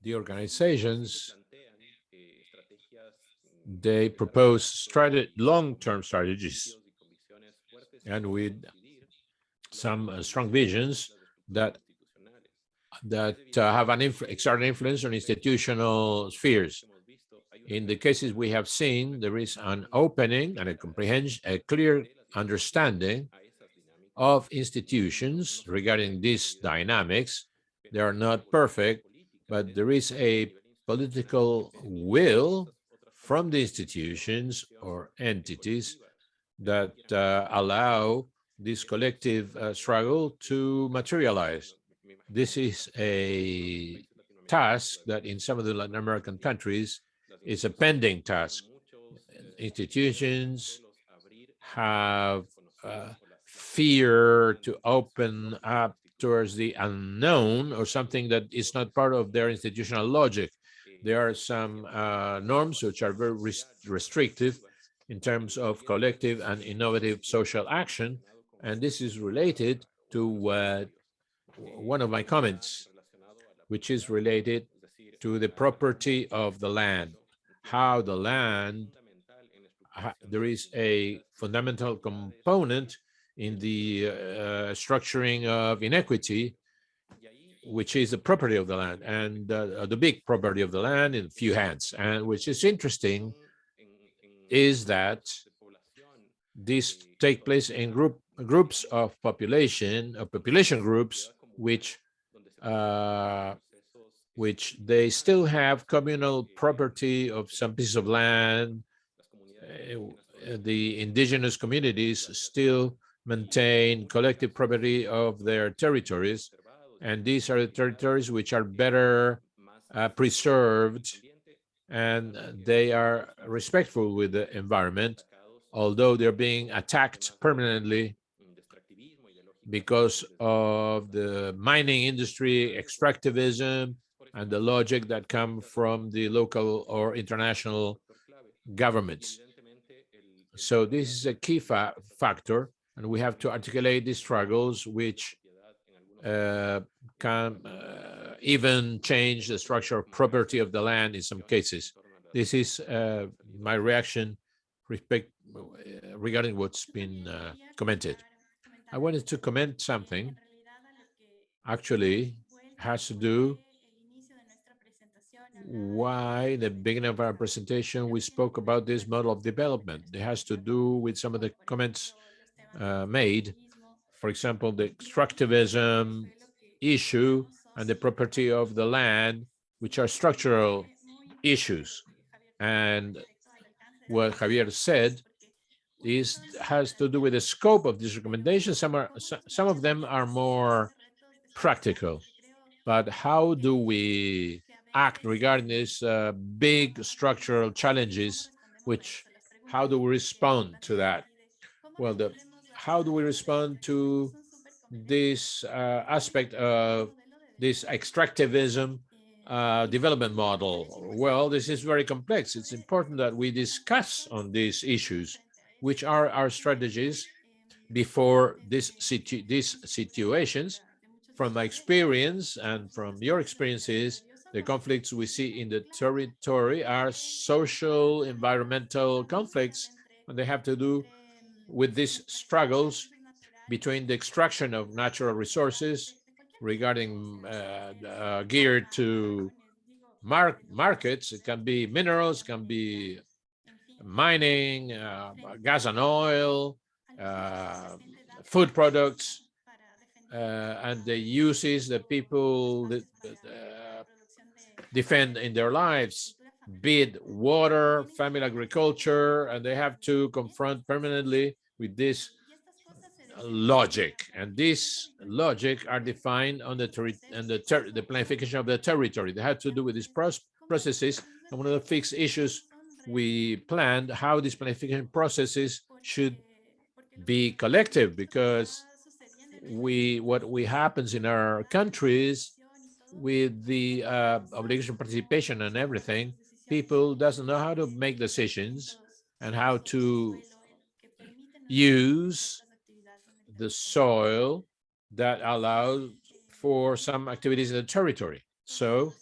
the organizations, they propose long-term strategies and with some strong visions that have an exert influence on institutional spheres. In the cases we have seen, there is an opening and a clear understanding of institutions regarding these dynamics. They are not perfect, but there is a political will from the institutions or entities that allow this collective struggle to materialize. This is a task that in some of the Latin American countries is a pending task. Institutions have fear to open up towards the unknown or something that is not part of their institutional logic. There are some norms which are very restrictive in terms of collective and innovative social action. And this is related to one of my comments, which is related to the property of the land, how the land, there is a fundamental component in the structuring of inequity, which is the property of the land, and the big property of the land in few hands. And which is interesting is that these take place in groups of population groups, which they still have communal property of some piece of land. The indigenous communities still maintain collective property of their territories, and these are the territories which are better preserved, and they are respectful with the environment, although they're being attacked permanently because of the mining industry, extractivism, and the logic that come from the local or international governments. So this is a key factor, and we have to articulate these struggles, which can even change the structure of property of the land in some cases. This is my reaction regarding what's been commented. I wanted to comment something, actually has to do why the beginning of our presentation we spoke about this model of development. It has to do with some of the comments made, for example, the extractivism issue and the property of the land, which are structural issues. And what Javier said has to do with the scope of these recommendations. Some of them are more practical, but how do we act regarding these big structural challenges, how do we respond to that? Well, how do we respond to this aspect of this extractivism development model? Well, this is very complex. It's important that we discuss on these issues, which are our strategies before these situations. From my experience and from your experiences, the conflicts we see in the territory are social, environmental conflicts, and they have to do with these struggles between the extraction of natural resources regarding geared to markets. It can be minerals, can be mining, gas and oil, food products, and the uses that people defend in their lives, be it water, family agriculture, and they have to confront permanently with this logic. And this logic are defined on the planification of the territory. They have to do with these processes. And one of the fixed issues we planned how these planification processes should be collective, because what happens in our countries with the obligation of participation and everything, people doesn't know how to make decisions and how to use the soil that allows for some activities in the territory. So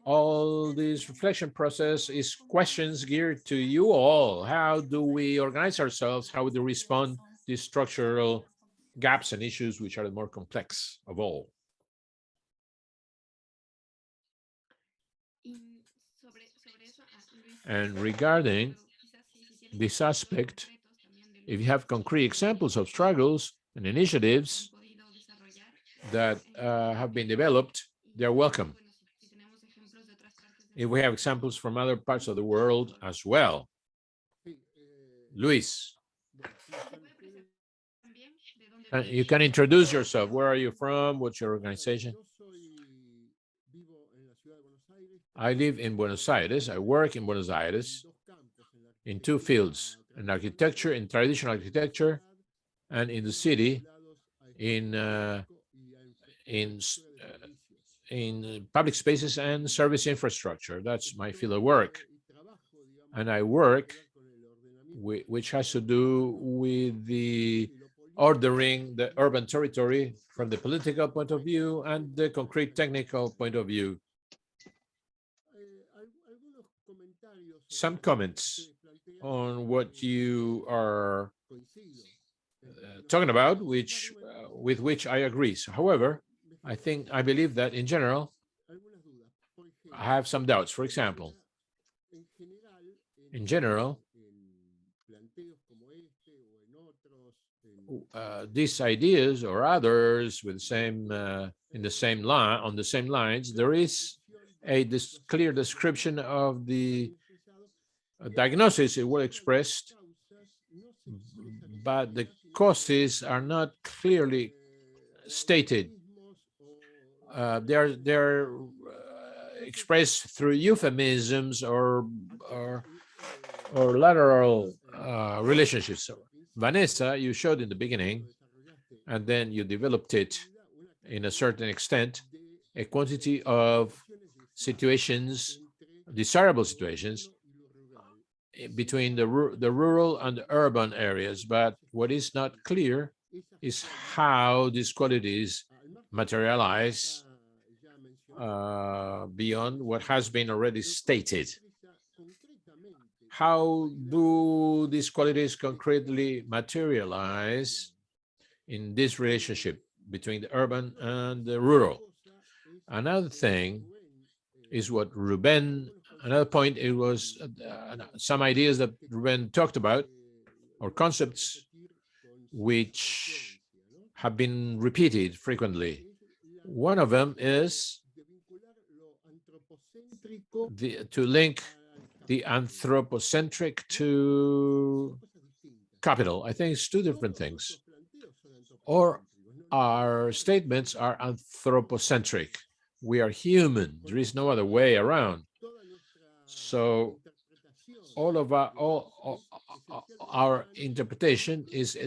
all this reflection process is questions geared to you all. How do we organize ourselves? How do we respond to these structural gaps and issues which are the more complex of all? And regarding this aspect, if you have concrete examples of struggles and initiatives that have been developed, they're welcome. If we have examples from other parts of the world as well. Luis, you can introduce yourself. Where are you from? What's your organization? I live in Buenos Aires. I work in Buenos Aires in two fields, in architecture, in traditional architecture, and in the city, in public spaces and service infrastructure. That's my field of work. And I work which has to do with the ordering the urban territory from the political point of view and the concrete technical point of view. Some comments on what you are talking about, with which I agree. So, however, I believe that in general, I have some doubts. For example, in general, these ideas or others with the same in the same line on the same lines, there is this clear description of the diagnosis. It was expressed, but the causes are not clearly stated. They're expressed through euphemisms or lateral relationships. So, Vanessa, you showed in the beginning, and then you developed it in a certain extent, a quantity of situations, desirable situations, between the rural and the urban areas. But what is not clear is how these qualities materialize beyond what has been already stated. How do these qualities concretely materialize in this relationship between the urban and the rural? Another thing is what Rubén, another point, it was some ideas that Rubén talked about, or concepts which have been repeated frequently. One of them is to link the anthropocentric to capital. I think it's two different things. Or our statements are anthropocentric. We are human. There is no other way around. So all of our interpretation is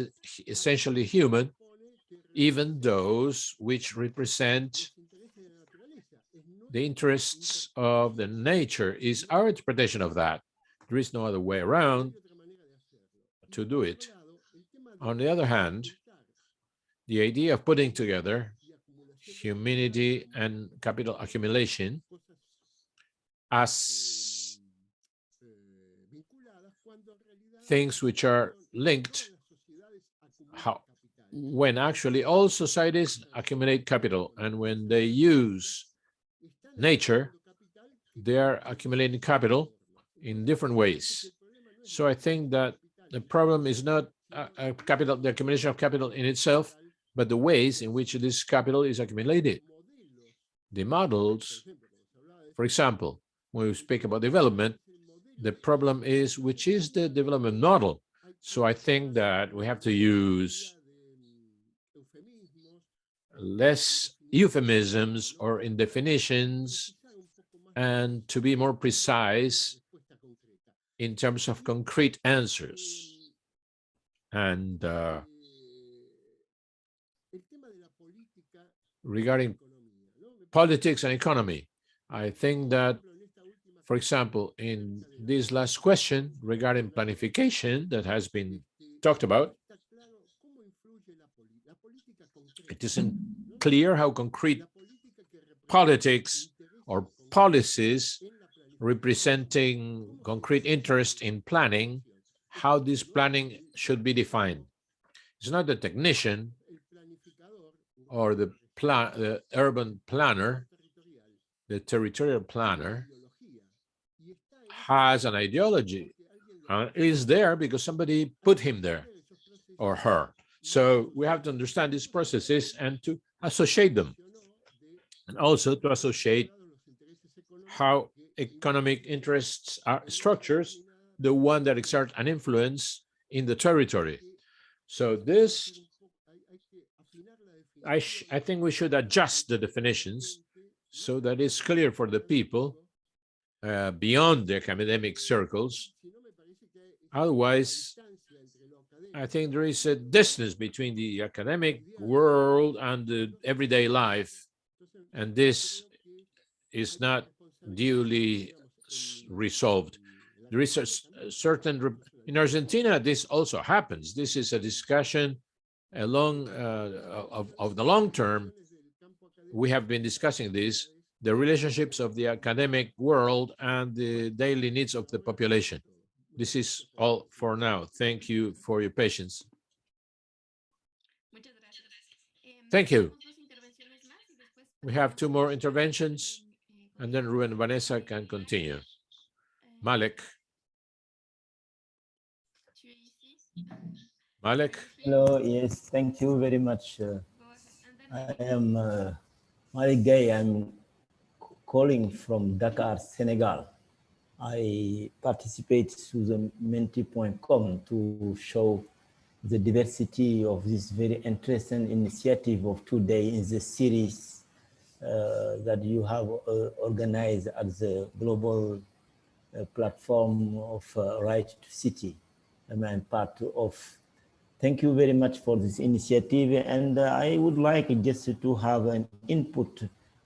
essentially human, even those which represent the interests of the nature is our interpretation of that. There is no other way around to do it. On the other hand, the idea of putting together humanity and capital accumulation as things which are linked, when actually all societies accumulate capital, and when they use nature, they are accumulating capital in different ways. So I think that the problem is not capital, the accumulation of capital in itself, but the ways in which this capital is accumulated. The models, for example, when we speak about development, the problem is which is the development model. So I think that we have to use less euphemisms or in definitions, and to be more precise in terms of concrete answers. And regarding politics and economy, I think that, for example, in this last question regarding planification that has been talked about, it isn't clear how concrete politics or policies representing concrete interest in planning, how this planning should be defined. It's not the technician or the urban planner, the territorial planner has an ideology and is there because somebody put him there or her. So we have to understand these processes and to associate them, and also to associate how economic interests are structures, the one that exert an influence in the territory. So this, I think we should adjust the definitions so that it's clear for the people beyond the academic circles. Otherwise, I think there is a distance between the academic world and the everyday life, and this is not duly resolved. There is a certain, in Argentina, this also happens. This is a discussion along of the long term. We have been discussing this, the relationships of the academic world and the daily needs of the population. This is all for now. Thank you for your patience. Thank you. We have two more interventions, and then Rubén and Vanessa can continue. Malek. Malek. Hello, yes, thank you very much. I am Malik Gay. I'm calling from Dakar, Senegal. I participate to the Menti.com to show the diversity of this very interesting initiative of today in the series that you have organized at the global platform of Right to City. I'm part of. Thank you very much for this initiative, and I would like just to have an input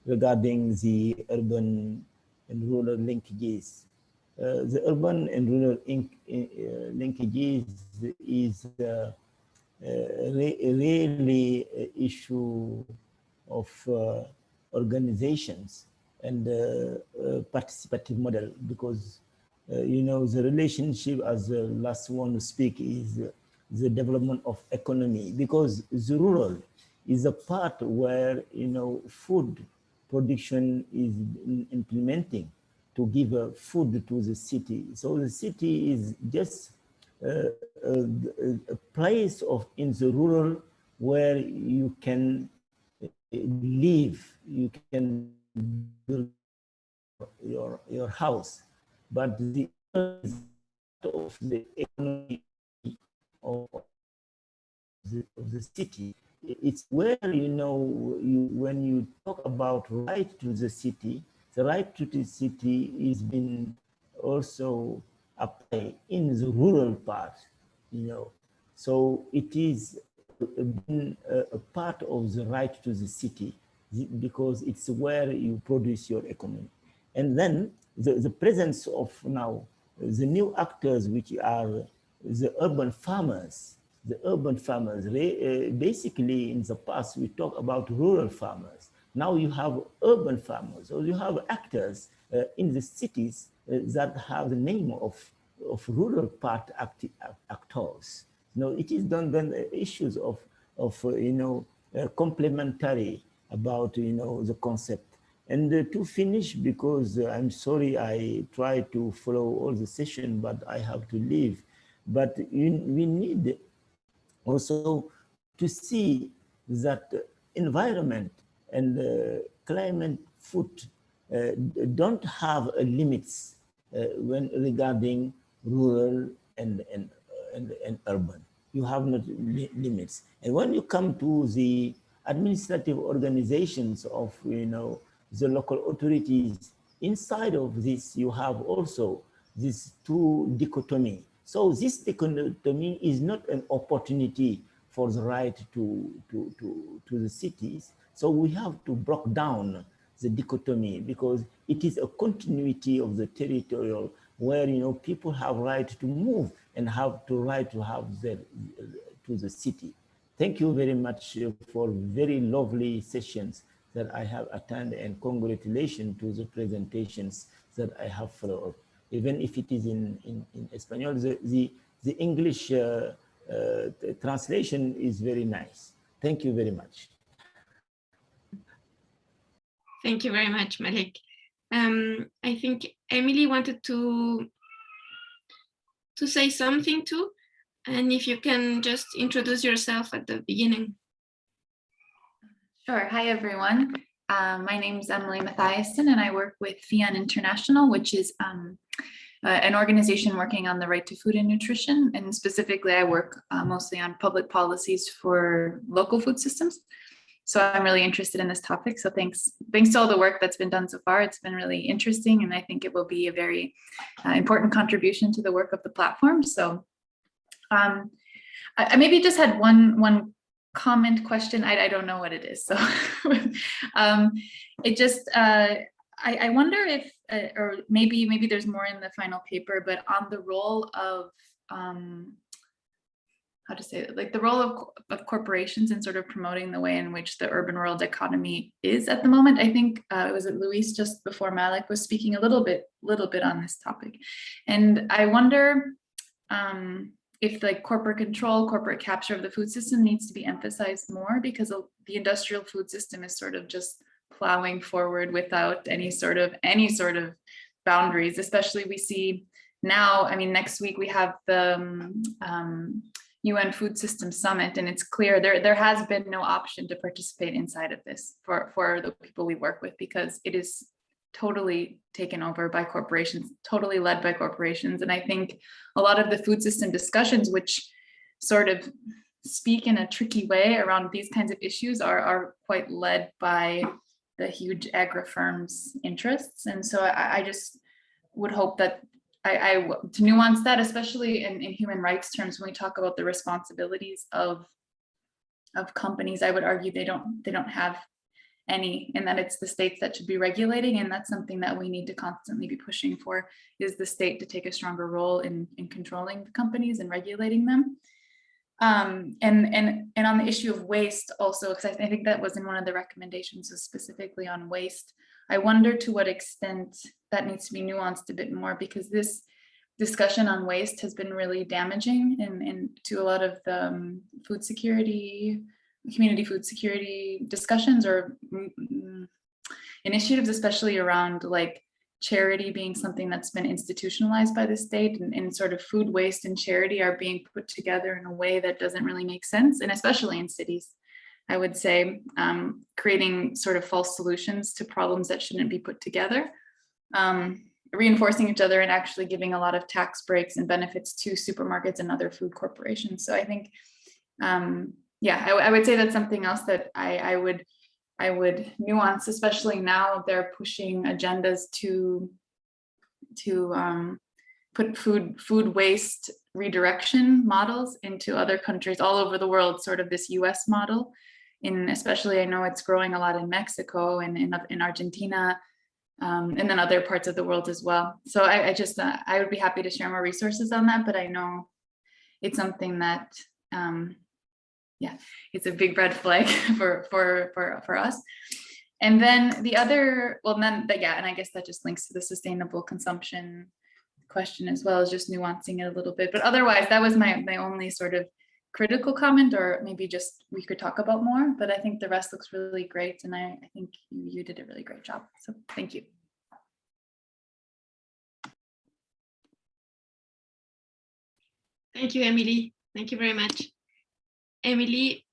regarding the urban and rural linkages. The urban and rural linkages is really an issue of organizations and participative model, because you know, the relationship, as the last one to speak, is the development of economy, because the rural is a part where, you know, food production is implementing to give food to the city. So the city is just a place of in the rural where you can live, you can build your house, but the of the economy of the city, it's where, you know, when you talk about right to the city, the right to the city is been also applied in the rural part, you know. So it is been a part of the right to the city, because it's where you produce your economy. And then the presence of now the new actors, which are the urban farmers. The urban farmers, basically in the past, we talk about rural farmers. Now you have urban farmers, or you have actors in the cities that have the name of rural part actors. You know, it is done then issues of you know, complementary about, you know, the concept. And to finish, because I'm sorry, I try to follow all the session, but I have to leave. But we need also to see that environment and climate food don't have limits when regarding rural and urban. You have not limits. And when you come to the administrative organizations of, you know, the local authorities, inside of this, you have also this two dichotomy. So this dichotomy is not an opportunity for the right to the cities. So we have to break down the dichotomy, because it is a continuity of the territorial where, you know, people have right to move and have to right to have to the city. Thank you very much for very lovely sessions that I have attended, and congratulations to the presentations that I have followed up. Even if it is in Espanol, the English the translation is very nice. Thank you very much. Thank you very much, Malik. I think Emily wanted to say something too, and if you can just introduce yourself at the beginning. Sure. Hi, everyone. My name is Emily Mathiasen, and I work with FIAN International, which is an organization working on the right to food and nutrition. And specifically, I work mostly on public policies for local food systems. So I'm really interested in this topic. So thanks to all the work that's been done so far. It's been really interesting, and I think it will be a very important contribution to the work of the platform. So I maybe just had one comment question. I don't know what it is. So it just I wonder if or maybe there's more in the final paper, but on the role of how to say it, like the role of corporations in sort of promoting the way in which the urban-rural dichotomy is at the moment. I think it was Luis just before Malik was speaking a little bit on this topic, and I wonder if like corporate control, corporate capture of the food system needs to be emphasized more, because the industrial food system is sort of just plowing forward without any sort of boundaries. Especially we see now. I mean, next week we have the UN Food System Summit, and it's clear there has been no option to participate inside of this for the people we work with, because it is totally taken over by corporations, totally led by corporations. And I think a lot of the food system discussions, which sort of speak in a tricky way around these kinds of issues, are quite led by the huge agri firms' interests. And so I just would hope that to nuance that, especially in human rights terms, when we talk about the responsibilities of companies, I would argue they don't have any, and that it's the states that should be regulating. And that's something that we need to constantly be pushing for, is the state to take a stronger role in controlling the companies and regulating them. And on the issue of waste also, because I think that was in one of the recommendations, was specifically on waste. I wonder to what extent that needs to be nuanced a bit more, because this discussion on waste has been really damaging and to a lot of the food security, community food security discussions or initiatives, especially around like charity being something that's been institutionalized by the state, and sort of food waste and charity are being put together in a way that doesn't really make sense. And especially in cities, I would say, creating sort of false solutions to problems that shouldn't be put together, reinforcing each other, and actually giving a lot of tax breaks and benefits to supermarkets and other food corporations. So I think, yeah, I would say that's something else that I would nuance, especially now they're pushing agendas to put food waste redirection models into other countries all over the world, sort of this US model. Especially I know it's growing a lot in Mexico and in Argentina, and then other parts of the world as well. So I would be happy to share more resources on that, but I know it's something that, yeah, it's a big red flag for us. And then the other, well, then yeah, and I guess that just links to the sustainable consumption question as well, as just nuancing it a little bit. But otherwise, that was my only sort of critical comment, or maybe just we could talk about more. But I think the rest looks really great, and I think you did a really great job. So thank you. Thank you, Emily. Thank you very much. Emily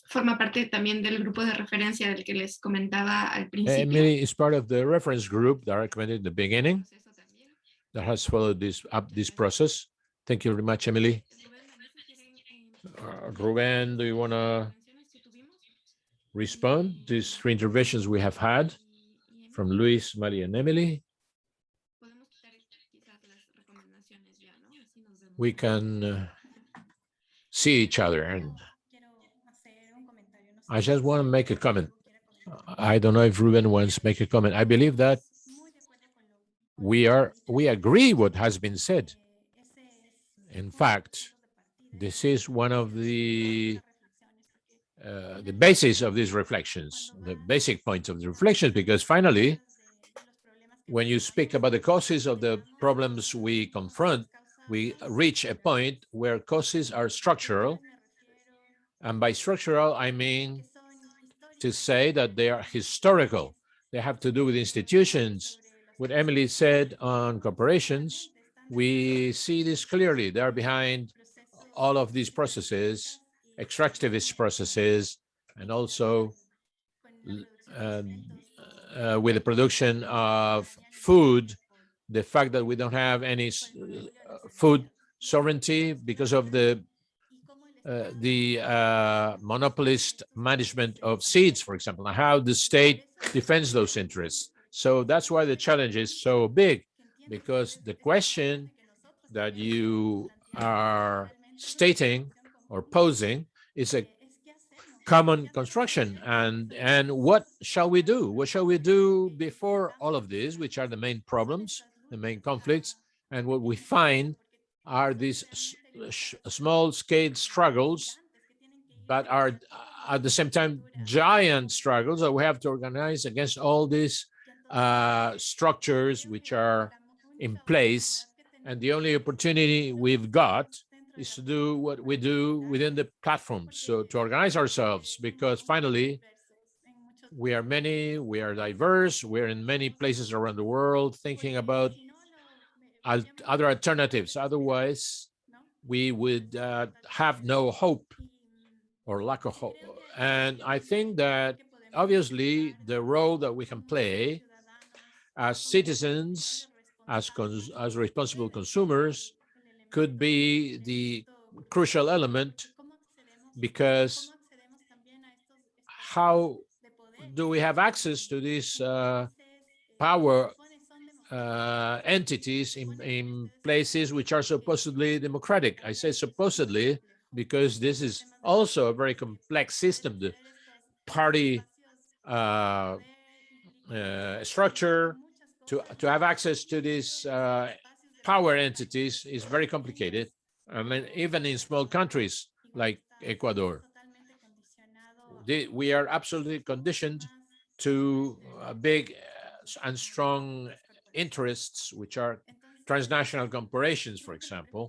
forma parte también del grupo de referencia del que les comentaba al principio. Emily is part of the reference group that I recommended in the beginning that has followed this process. Thank you very much, Emily. Rubén, do you want to respond to these three interventions we have had from Luis, Maria, and Emily? we can see each other. And I just want to make a comment. I don't know if Rubén wants to make a comment. I believe that we agree what has been said. In fact, this is one of the basis of these reflections, the basic points of the reflections, because finally, when you speak about the causes of the problems we confront, we reach a point where causes are structural. And by structural, I mean to say that they are historical. They have to do with institutions. What Emily said on corporations, we see this clearly. They are behind all of these processes, extractivist processes, and also with the production of food, the fact that we don't have any food sovereignty because of the monopolist management of seeds, for example, and how the state defends those interests. So that's why the challenge is so big, because the question that you are stating or posing is a common construction. And what shall we do? What shall we do before all of this, which are the main problems, the main conflicts? And what we find are these small-scale struggles, but are at the same time giant struggles that we have to organize against all these structures which are in place. And the only opportunity we've got is to do what we do within the platforms. So to organize ourselves, because finally, we are many, we are diverse, we're in many places around the world thinking about other alternatives. Otherwise, we would have no hope or lack of hope. And I think that obviously the role that we can play as citizens, as responsible consumers, could be the crucial element, because how do we have access to these power entities in places which are supposedly democratic? I say supposedly because this is also a very complex system. The party structure to have access to these power entities is very complicated. I mean, even in small countries like Ecuador, we are absolutely conditioned to big and strong interests, which are transnational corporations, for example,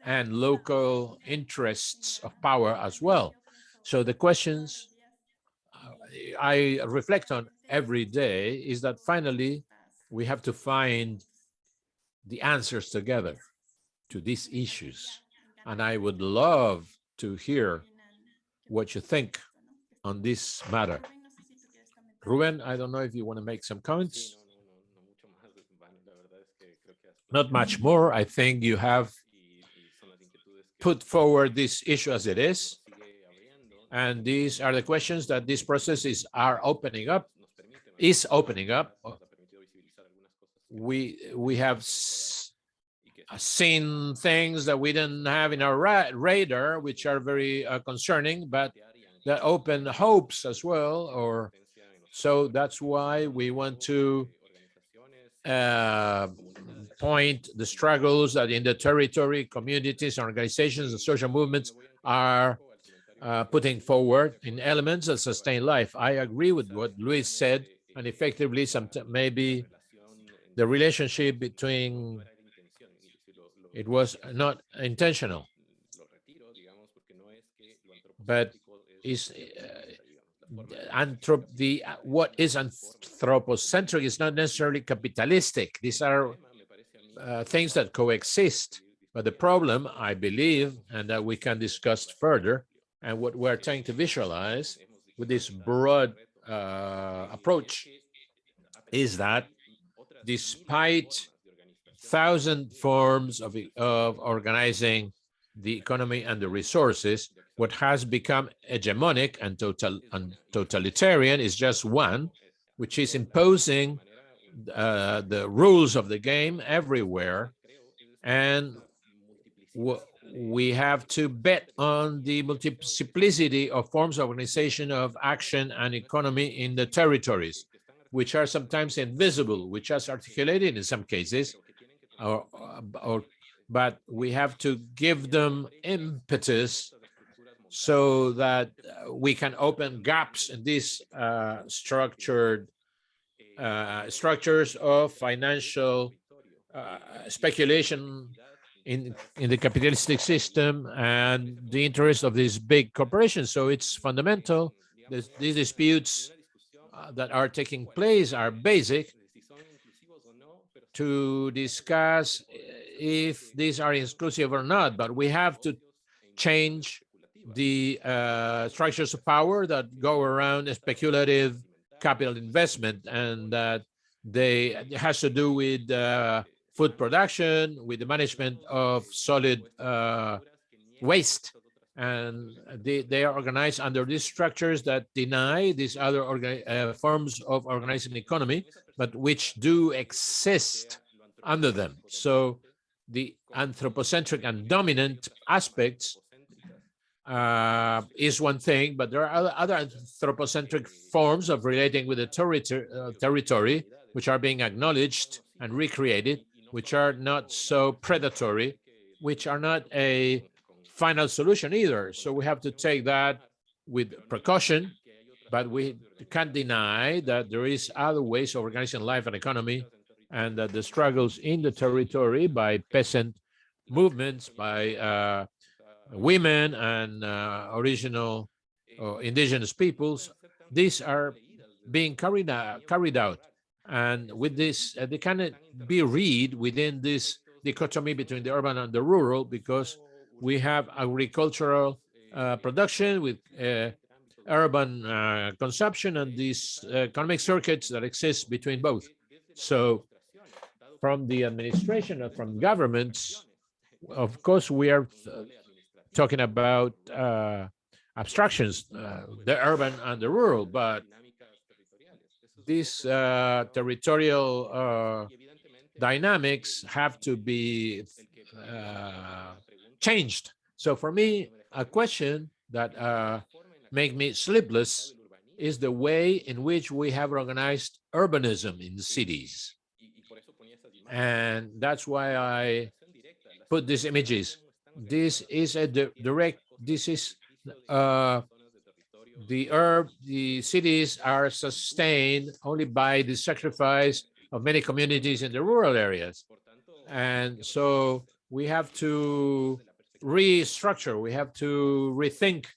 and local interests of power as well. So the questions I reflect on every day is that finally we have to find the answers together to these issues. And I would love to hear what you think on this matter. Rubén, I don't know if you want to make some comments. Not much more. I think you have put forward this issue as it is. And these are the questions that this process is opening up. We have seen things that we didn't have in our radar, which are very concerning, but that open hopes as well. So that's why we want to point the struggles that in the territory, communities, organizations, and social movements are putting forward in elements that sustain life. I agree with what Luis said, and effectively, maybe the relationship between, it was not intentional, but is what is anthropocentric is not necessarily capitalistic. These are things that coexist. But the problem, I believe, and that we can discuss further, and what we're trying to visualize with this broad approach, is that despite 1,000 forms of organizing the economy and the resources, what has become hegemonic and totalitarian is just one, which is imposing the rules of the game everywhere. And we have to bet on the multiplicity of forms of organization of action and economy in the territories, which are sometimes invisible, which are articulated in some cases, but we have to give them impetus so that we can open gaps in these structures of financial speculation in the capitalistic system and the interest of these big corporations. So it's fundamental. These disputes that are taking place are basic to discuss if these are inclusive or not, but we have to change the structures of power that go around speculative capital investment, and that it has to do with food production, with the management of solid waste. And they are organized under these structures that deny these other forms of organizing economy, but which do exist under them. So the anthropocentric and dominant aspects is one thing, but there are other anthropocentric forms of relating with the territory, which are being acknowledged and recreated, which are not so predatory, which are not a final solution either. So we have to take that with precaution, but we can't deny that there is other ways of organizing life and economy, and that the struggles in the territory by peasant movements, by women and original indigenous peoples, these are being carried out. And with this, they cannot be read within this dichotomy between the urban and the rural, because we have agricultural production with urban consumption and these economic circuits that exist between both. So from the administration and from governments, of course, we are talking about abstractions, the urban and the rural, but these territorial dynamics have to be changed. So for me, a question that makes me sleepless is the way in which we have organized urbanism in the cities. And that's why I put these images. This is a direct, this is the cities are sustained only by the sacrifice of many communities in the rural areas. And so we have to restructure, we have to rethink,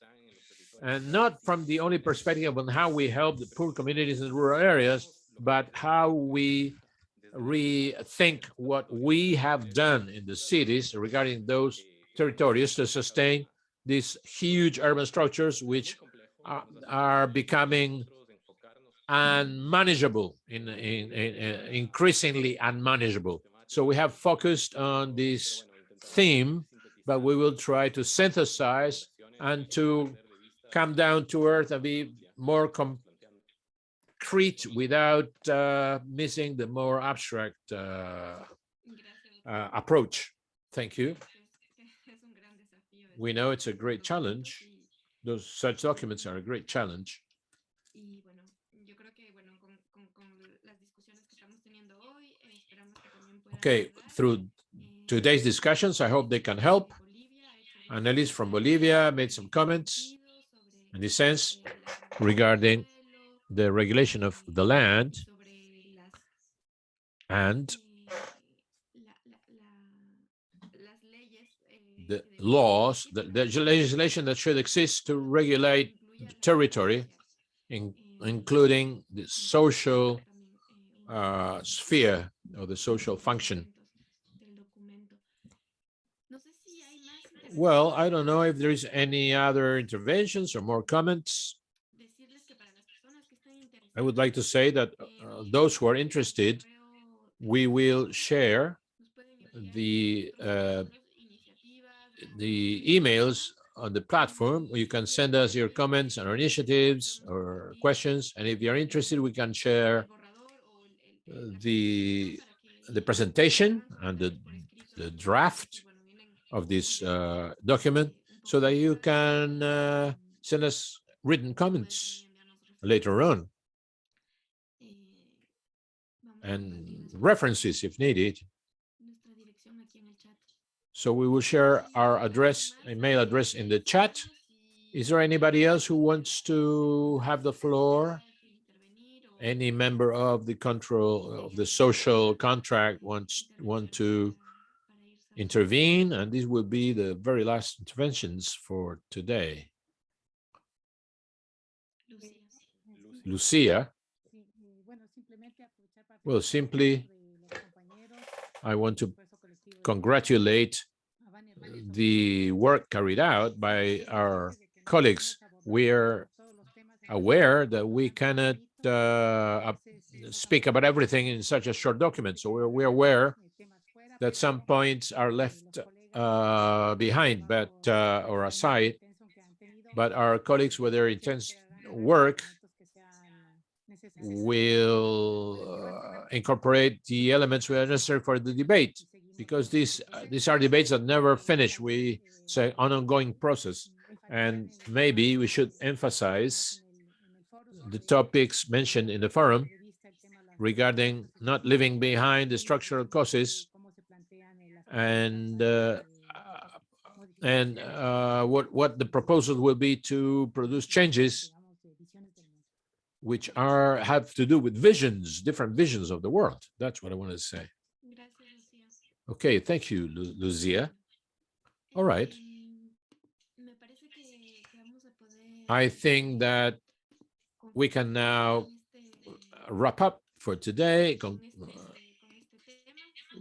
and not from the only perspective on how we help the poor communities in the rural areas, but how we rethink what we have done in the cities regarding those territories to sustain these huge urban structures, which are becoming unmanageable, increasingly unmanageable. So we have focused on this theme, but we will try to synthesize and to come down to earth and be more concrete without missing the more abstract approach. Thank you. We know it's a great challenge. Such documents are a great challenge. Okay, through today's discussions, I hope they can help. Annelies from Bolivia made some comments in this sense regarding the regulation of the land and the laws, the legislation that should exist to regulate territory, including the social sphere or the social function. Well, I don't know if there is any other interventions or more comments. I would like to say that those who are interested, we will share the emails on the platform. You can send us your comments on our initiatives or questions, and if you're interested, we can share the presentation and the draft, of this document so that you can send us written comments later on and references if needed. So we will share our address, email address in the chat. Is there anybody else who wants to have the floor? Any member of the control of the social contract want to intervene? And these will be the very last interventions for today. Lucia. Well, simply, I want to congratulate the work carried out by our colleagues. We are aware that we cannot speak about everything in such a short document. So we're aware that some points are left behind, but or aside. But our colleagues, with their intense work, will incorporate the elements that are necessary for the debate, because these are debates that never finish. It's an ongoing process, and maybe we should emphasize the topics mentioned in the forum regarding not leaving behind the structural causes and what the proposal will be to produce changes which have to do with visions, different visions of the world. That's what I wanted to say. Okay, thank you, Lucia. All right. I think that we can now wrap up for today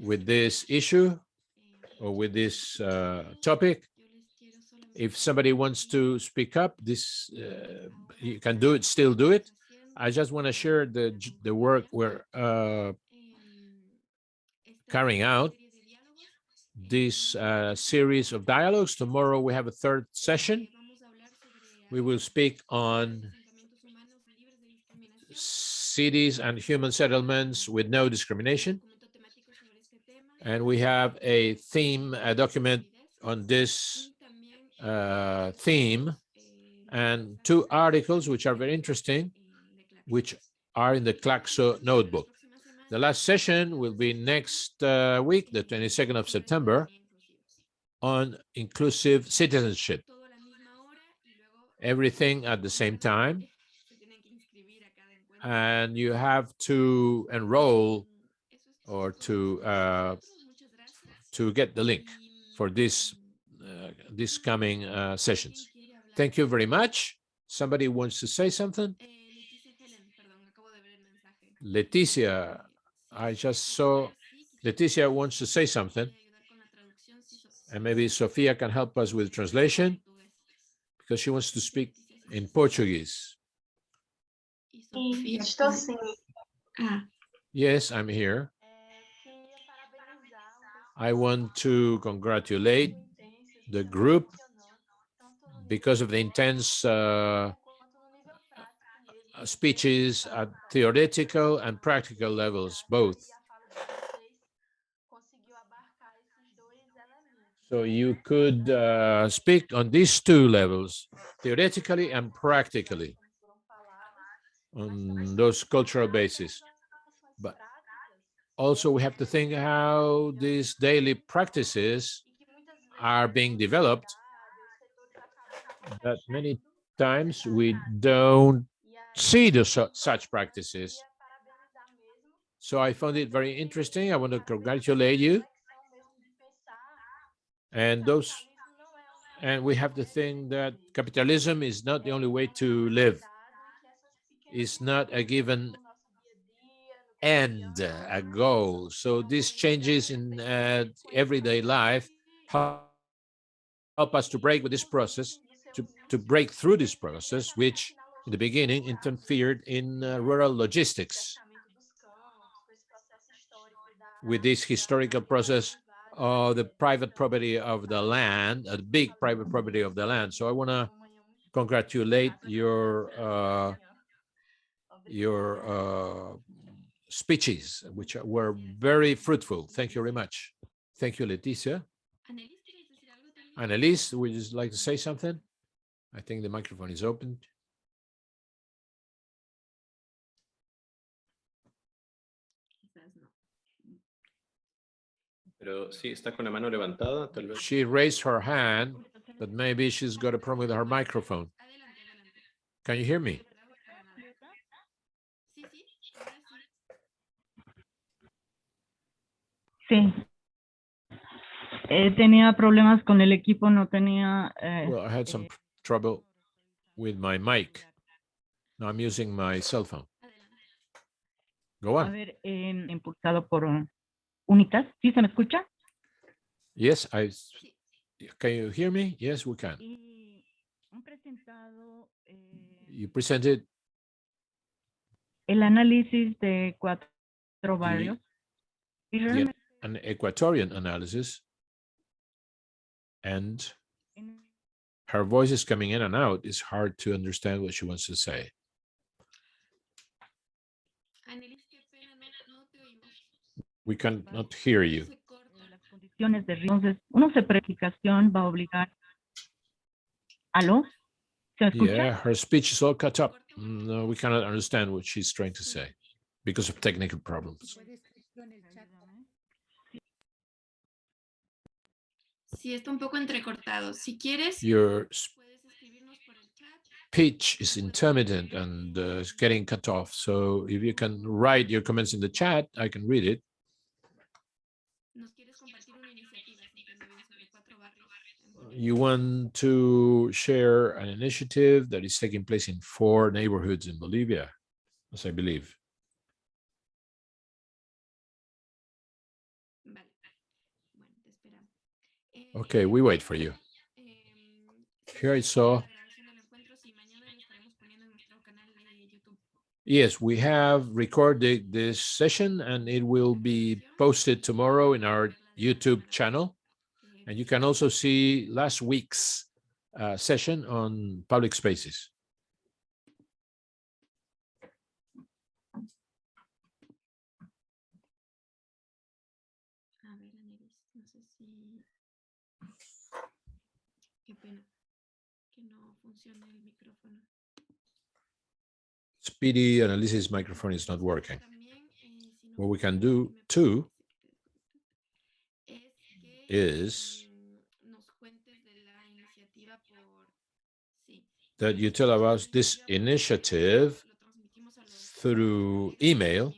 with this issue or with this topic. If somebody wants to speak up, you can do it, still do it. I just want to share the work we're carrying out, this series of dialogues. Tomorrow we have a third session. We will speak on cities and human settlements with no discrimination. And we have a theme, a document on this theme, and 2 articles which are very interesting, which are in the Claxo notebook. The last session will be next week, the 22nd of September, on inclusive citizenship. Everything at the same time. And you have to enroll or to get the link for this coming sessions. Thank you very much. Somebody wants to say something? Leticia, I just saw Leticia wants to say something. And maybe Sofia can help us with translation because she wants to speak in Portuguese. Estou sim. Yes, I'm here. I want to congratulate the group because of the intense speeches at theoretical and practical levels, both. So you could speak on these 2 levels, theoretically and practically, on those cultural bases. But also we have to think how these daily practices are being developed, that many times we don't see such practices. So I found it very interesting. I want to congratulate you. And we have to think that capitalism is not the only way to live. It's not a given end, a goal. So these changes in everyday life help us to break with this process, to break through this process, which in the beginning interfered in rural logistics with this historical process of the private property of the land, a big private property of the land. So I want to congratulate your speeches, which were very fruitful. Thank you very much. Thank you, Leticia. Annalise, would you like to say something? I think the microphone is open. Pero sí, está con la mano levantada, tal vez. She raised her hand, but maybe she's got a problem with her microphone. Can you hear me? Sí. Tenía problemas con el equipo, no tenía... Well, I had some trouble with my mic. Now I'm using my cell phone. Go a on. ver, impulsado por Unitas. ¿Sí se me escucha? Yes, can you hear me? Yes, we can. Y un presentado... You presented el análisis de 4 barrios. Y realmente, an Equatorian analysis, and her voice is coming in and out. It's hard to understand what she wants to say. We cannot hear you. las condiciones de riesgo. Entonces, una precalificación va a obligar... ¿Aló? ¿Se me escucha? Yeah, her speech is all cut up. No, we cannot understand what she's trying to say because of technical problems. Sí, está un poco entrecortado. Si quieres, Your puedes escribirnos por el chat. speech is intermittent and it's getting cut off. So if you can write your comments in the chat, I can read it. Nos quieres compartir una iniciativa, si entiendo bien, sobre 4 barrios. You want to share an initiative that is taking place in 4 neighborhoods in Bolivia, as I believe. Vale. Bueno, te esperamos. Okay, we wait for you. Here I saw. Yes, we have recorded this session and it will be posted tomorrow in our YouTube channel. And you can also see last week's session on public spaces. A ver, Annelies, no sé si... Qué pena que no funcione el micrófono. Speedy analysis microphone is not working. También, si no What we can do too is nos cuentes de la iniciativa por... Sí. that you tell about this initiative through email,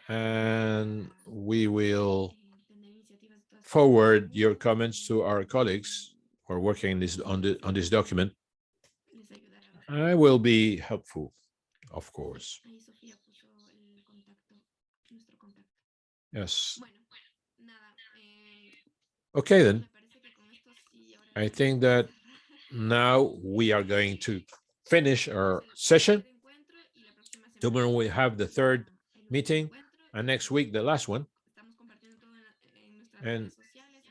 and we will forward your comments to our colleagues who are working on this document. I will be helpful, of course. Yes. Okay, then. I think that now we are going to finish our session. Tomorrow we have the 3rd meeting, and next week the last one. And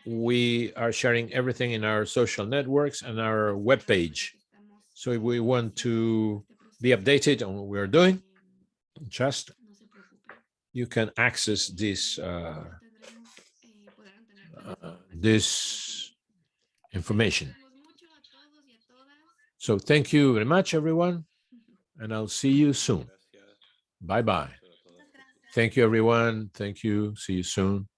we are sharing everything in our social networks and our webpage. So if we want to be updated on what we're doing, just you can access this this information. So thank you very much, everyone, and I'll see you soon. Bye-bye. Thank you, everyone. Thank you. See you soon.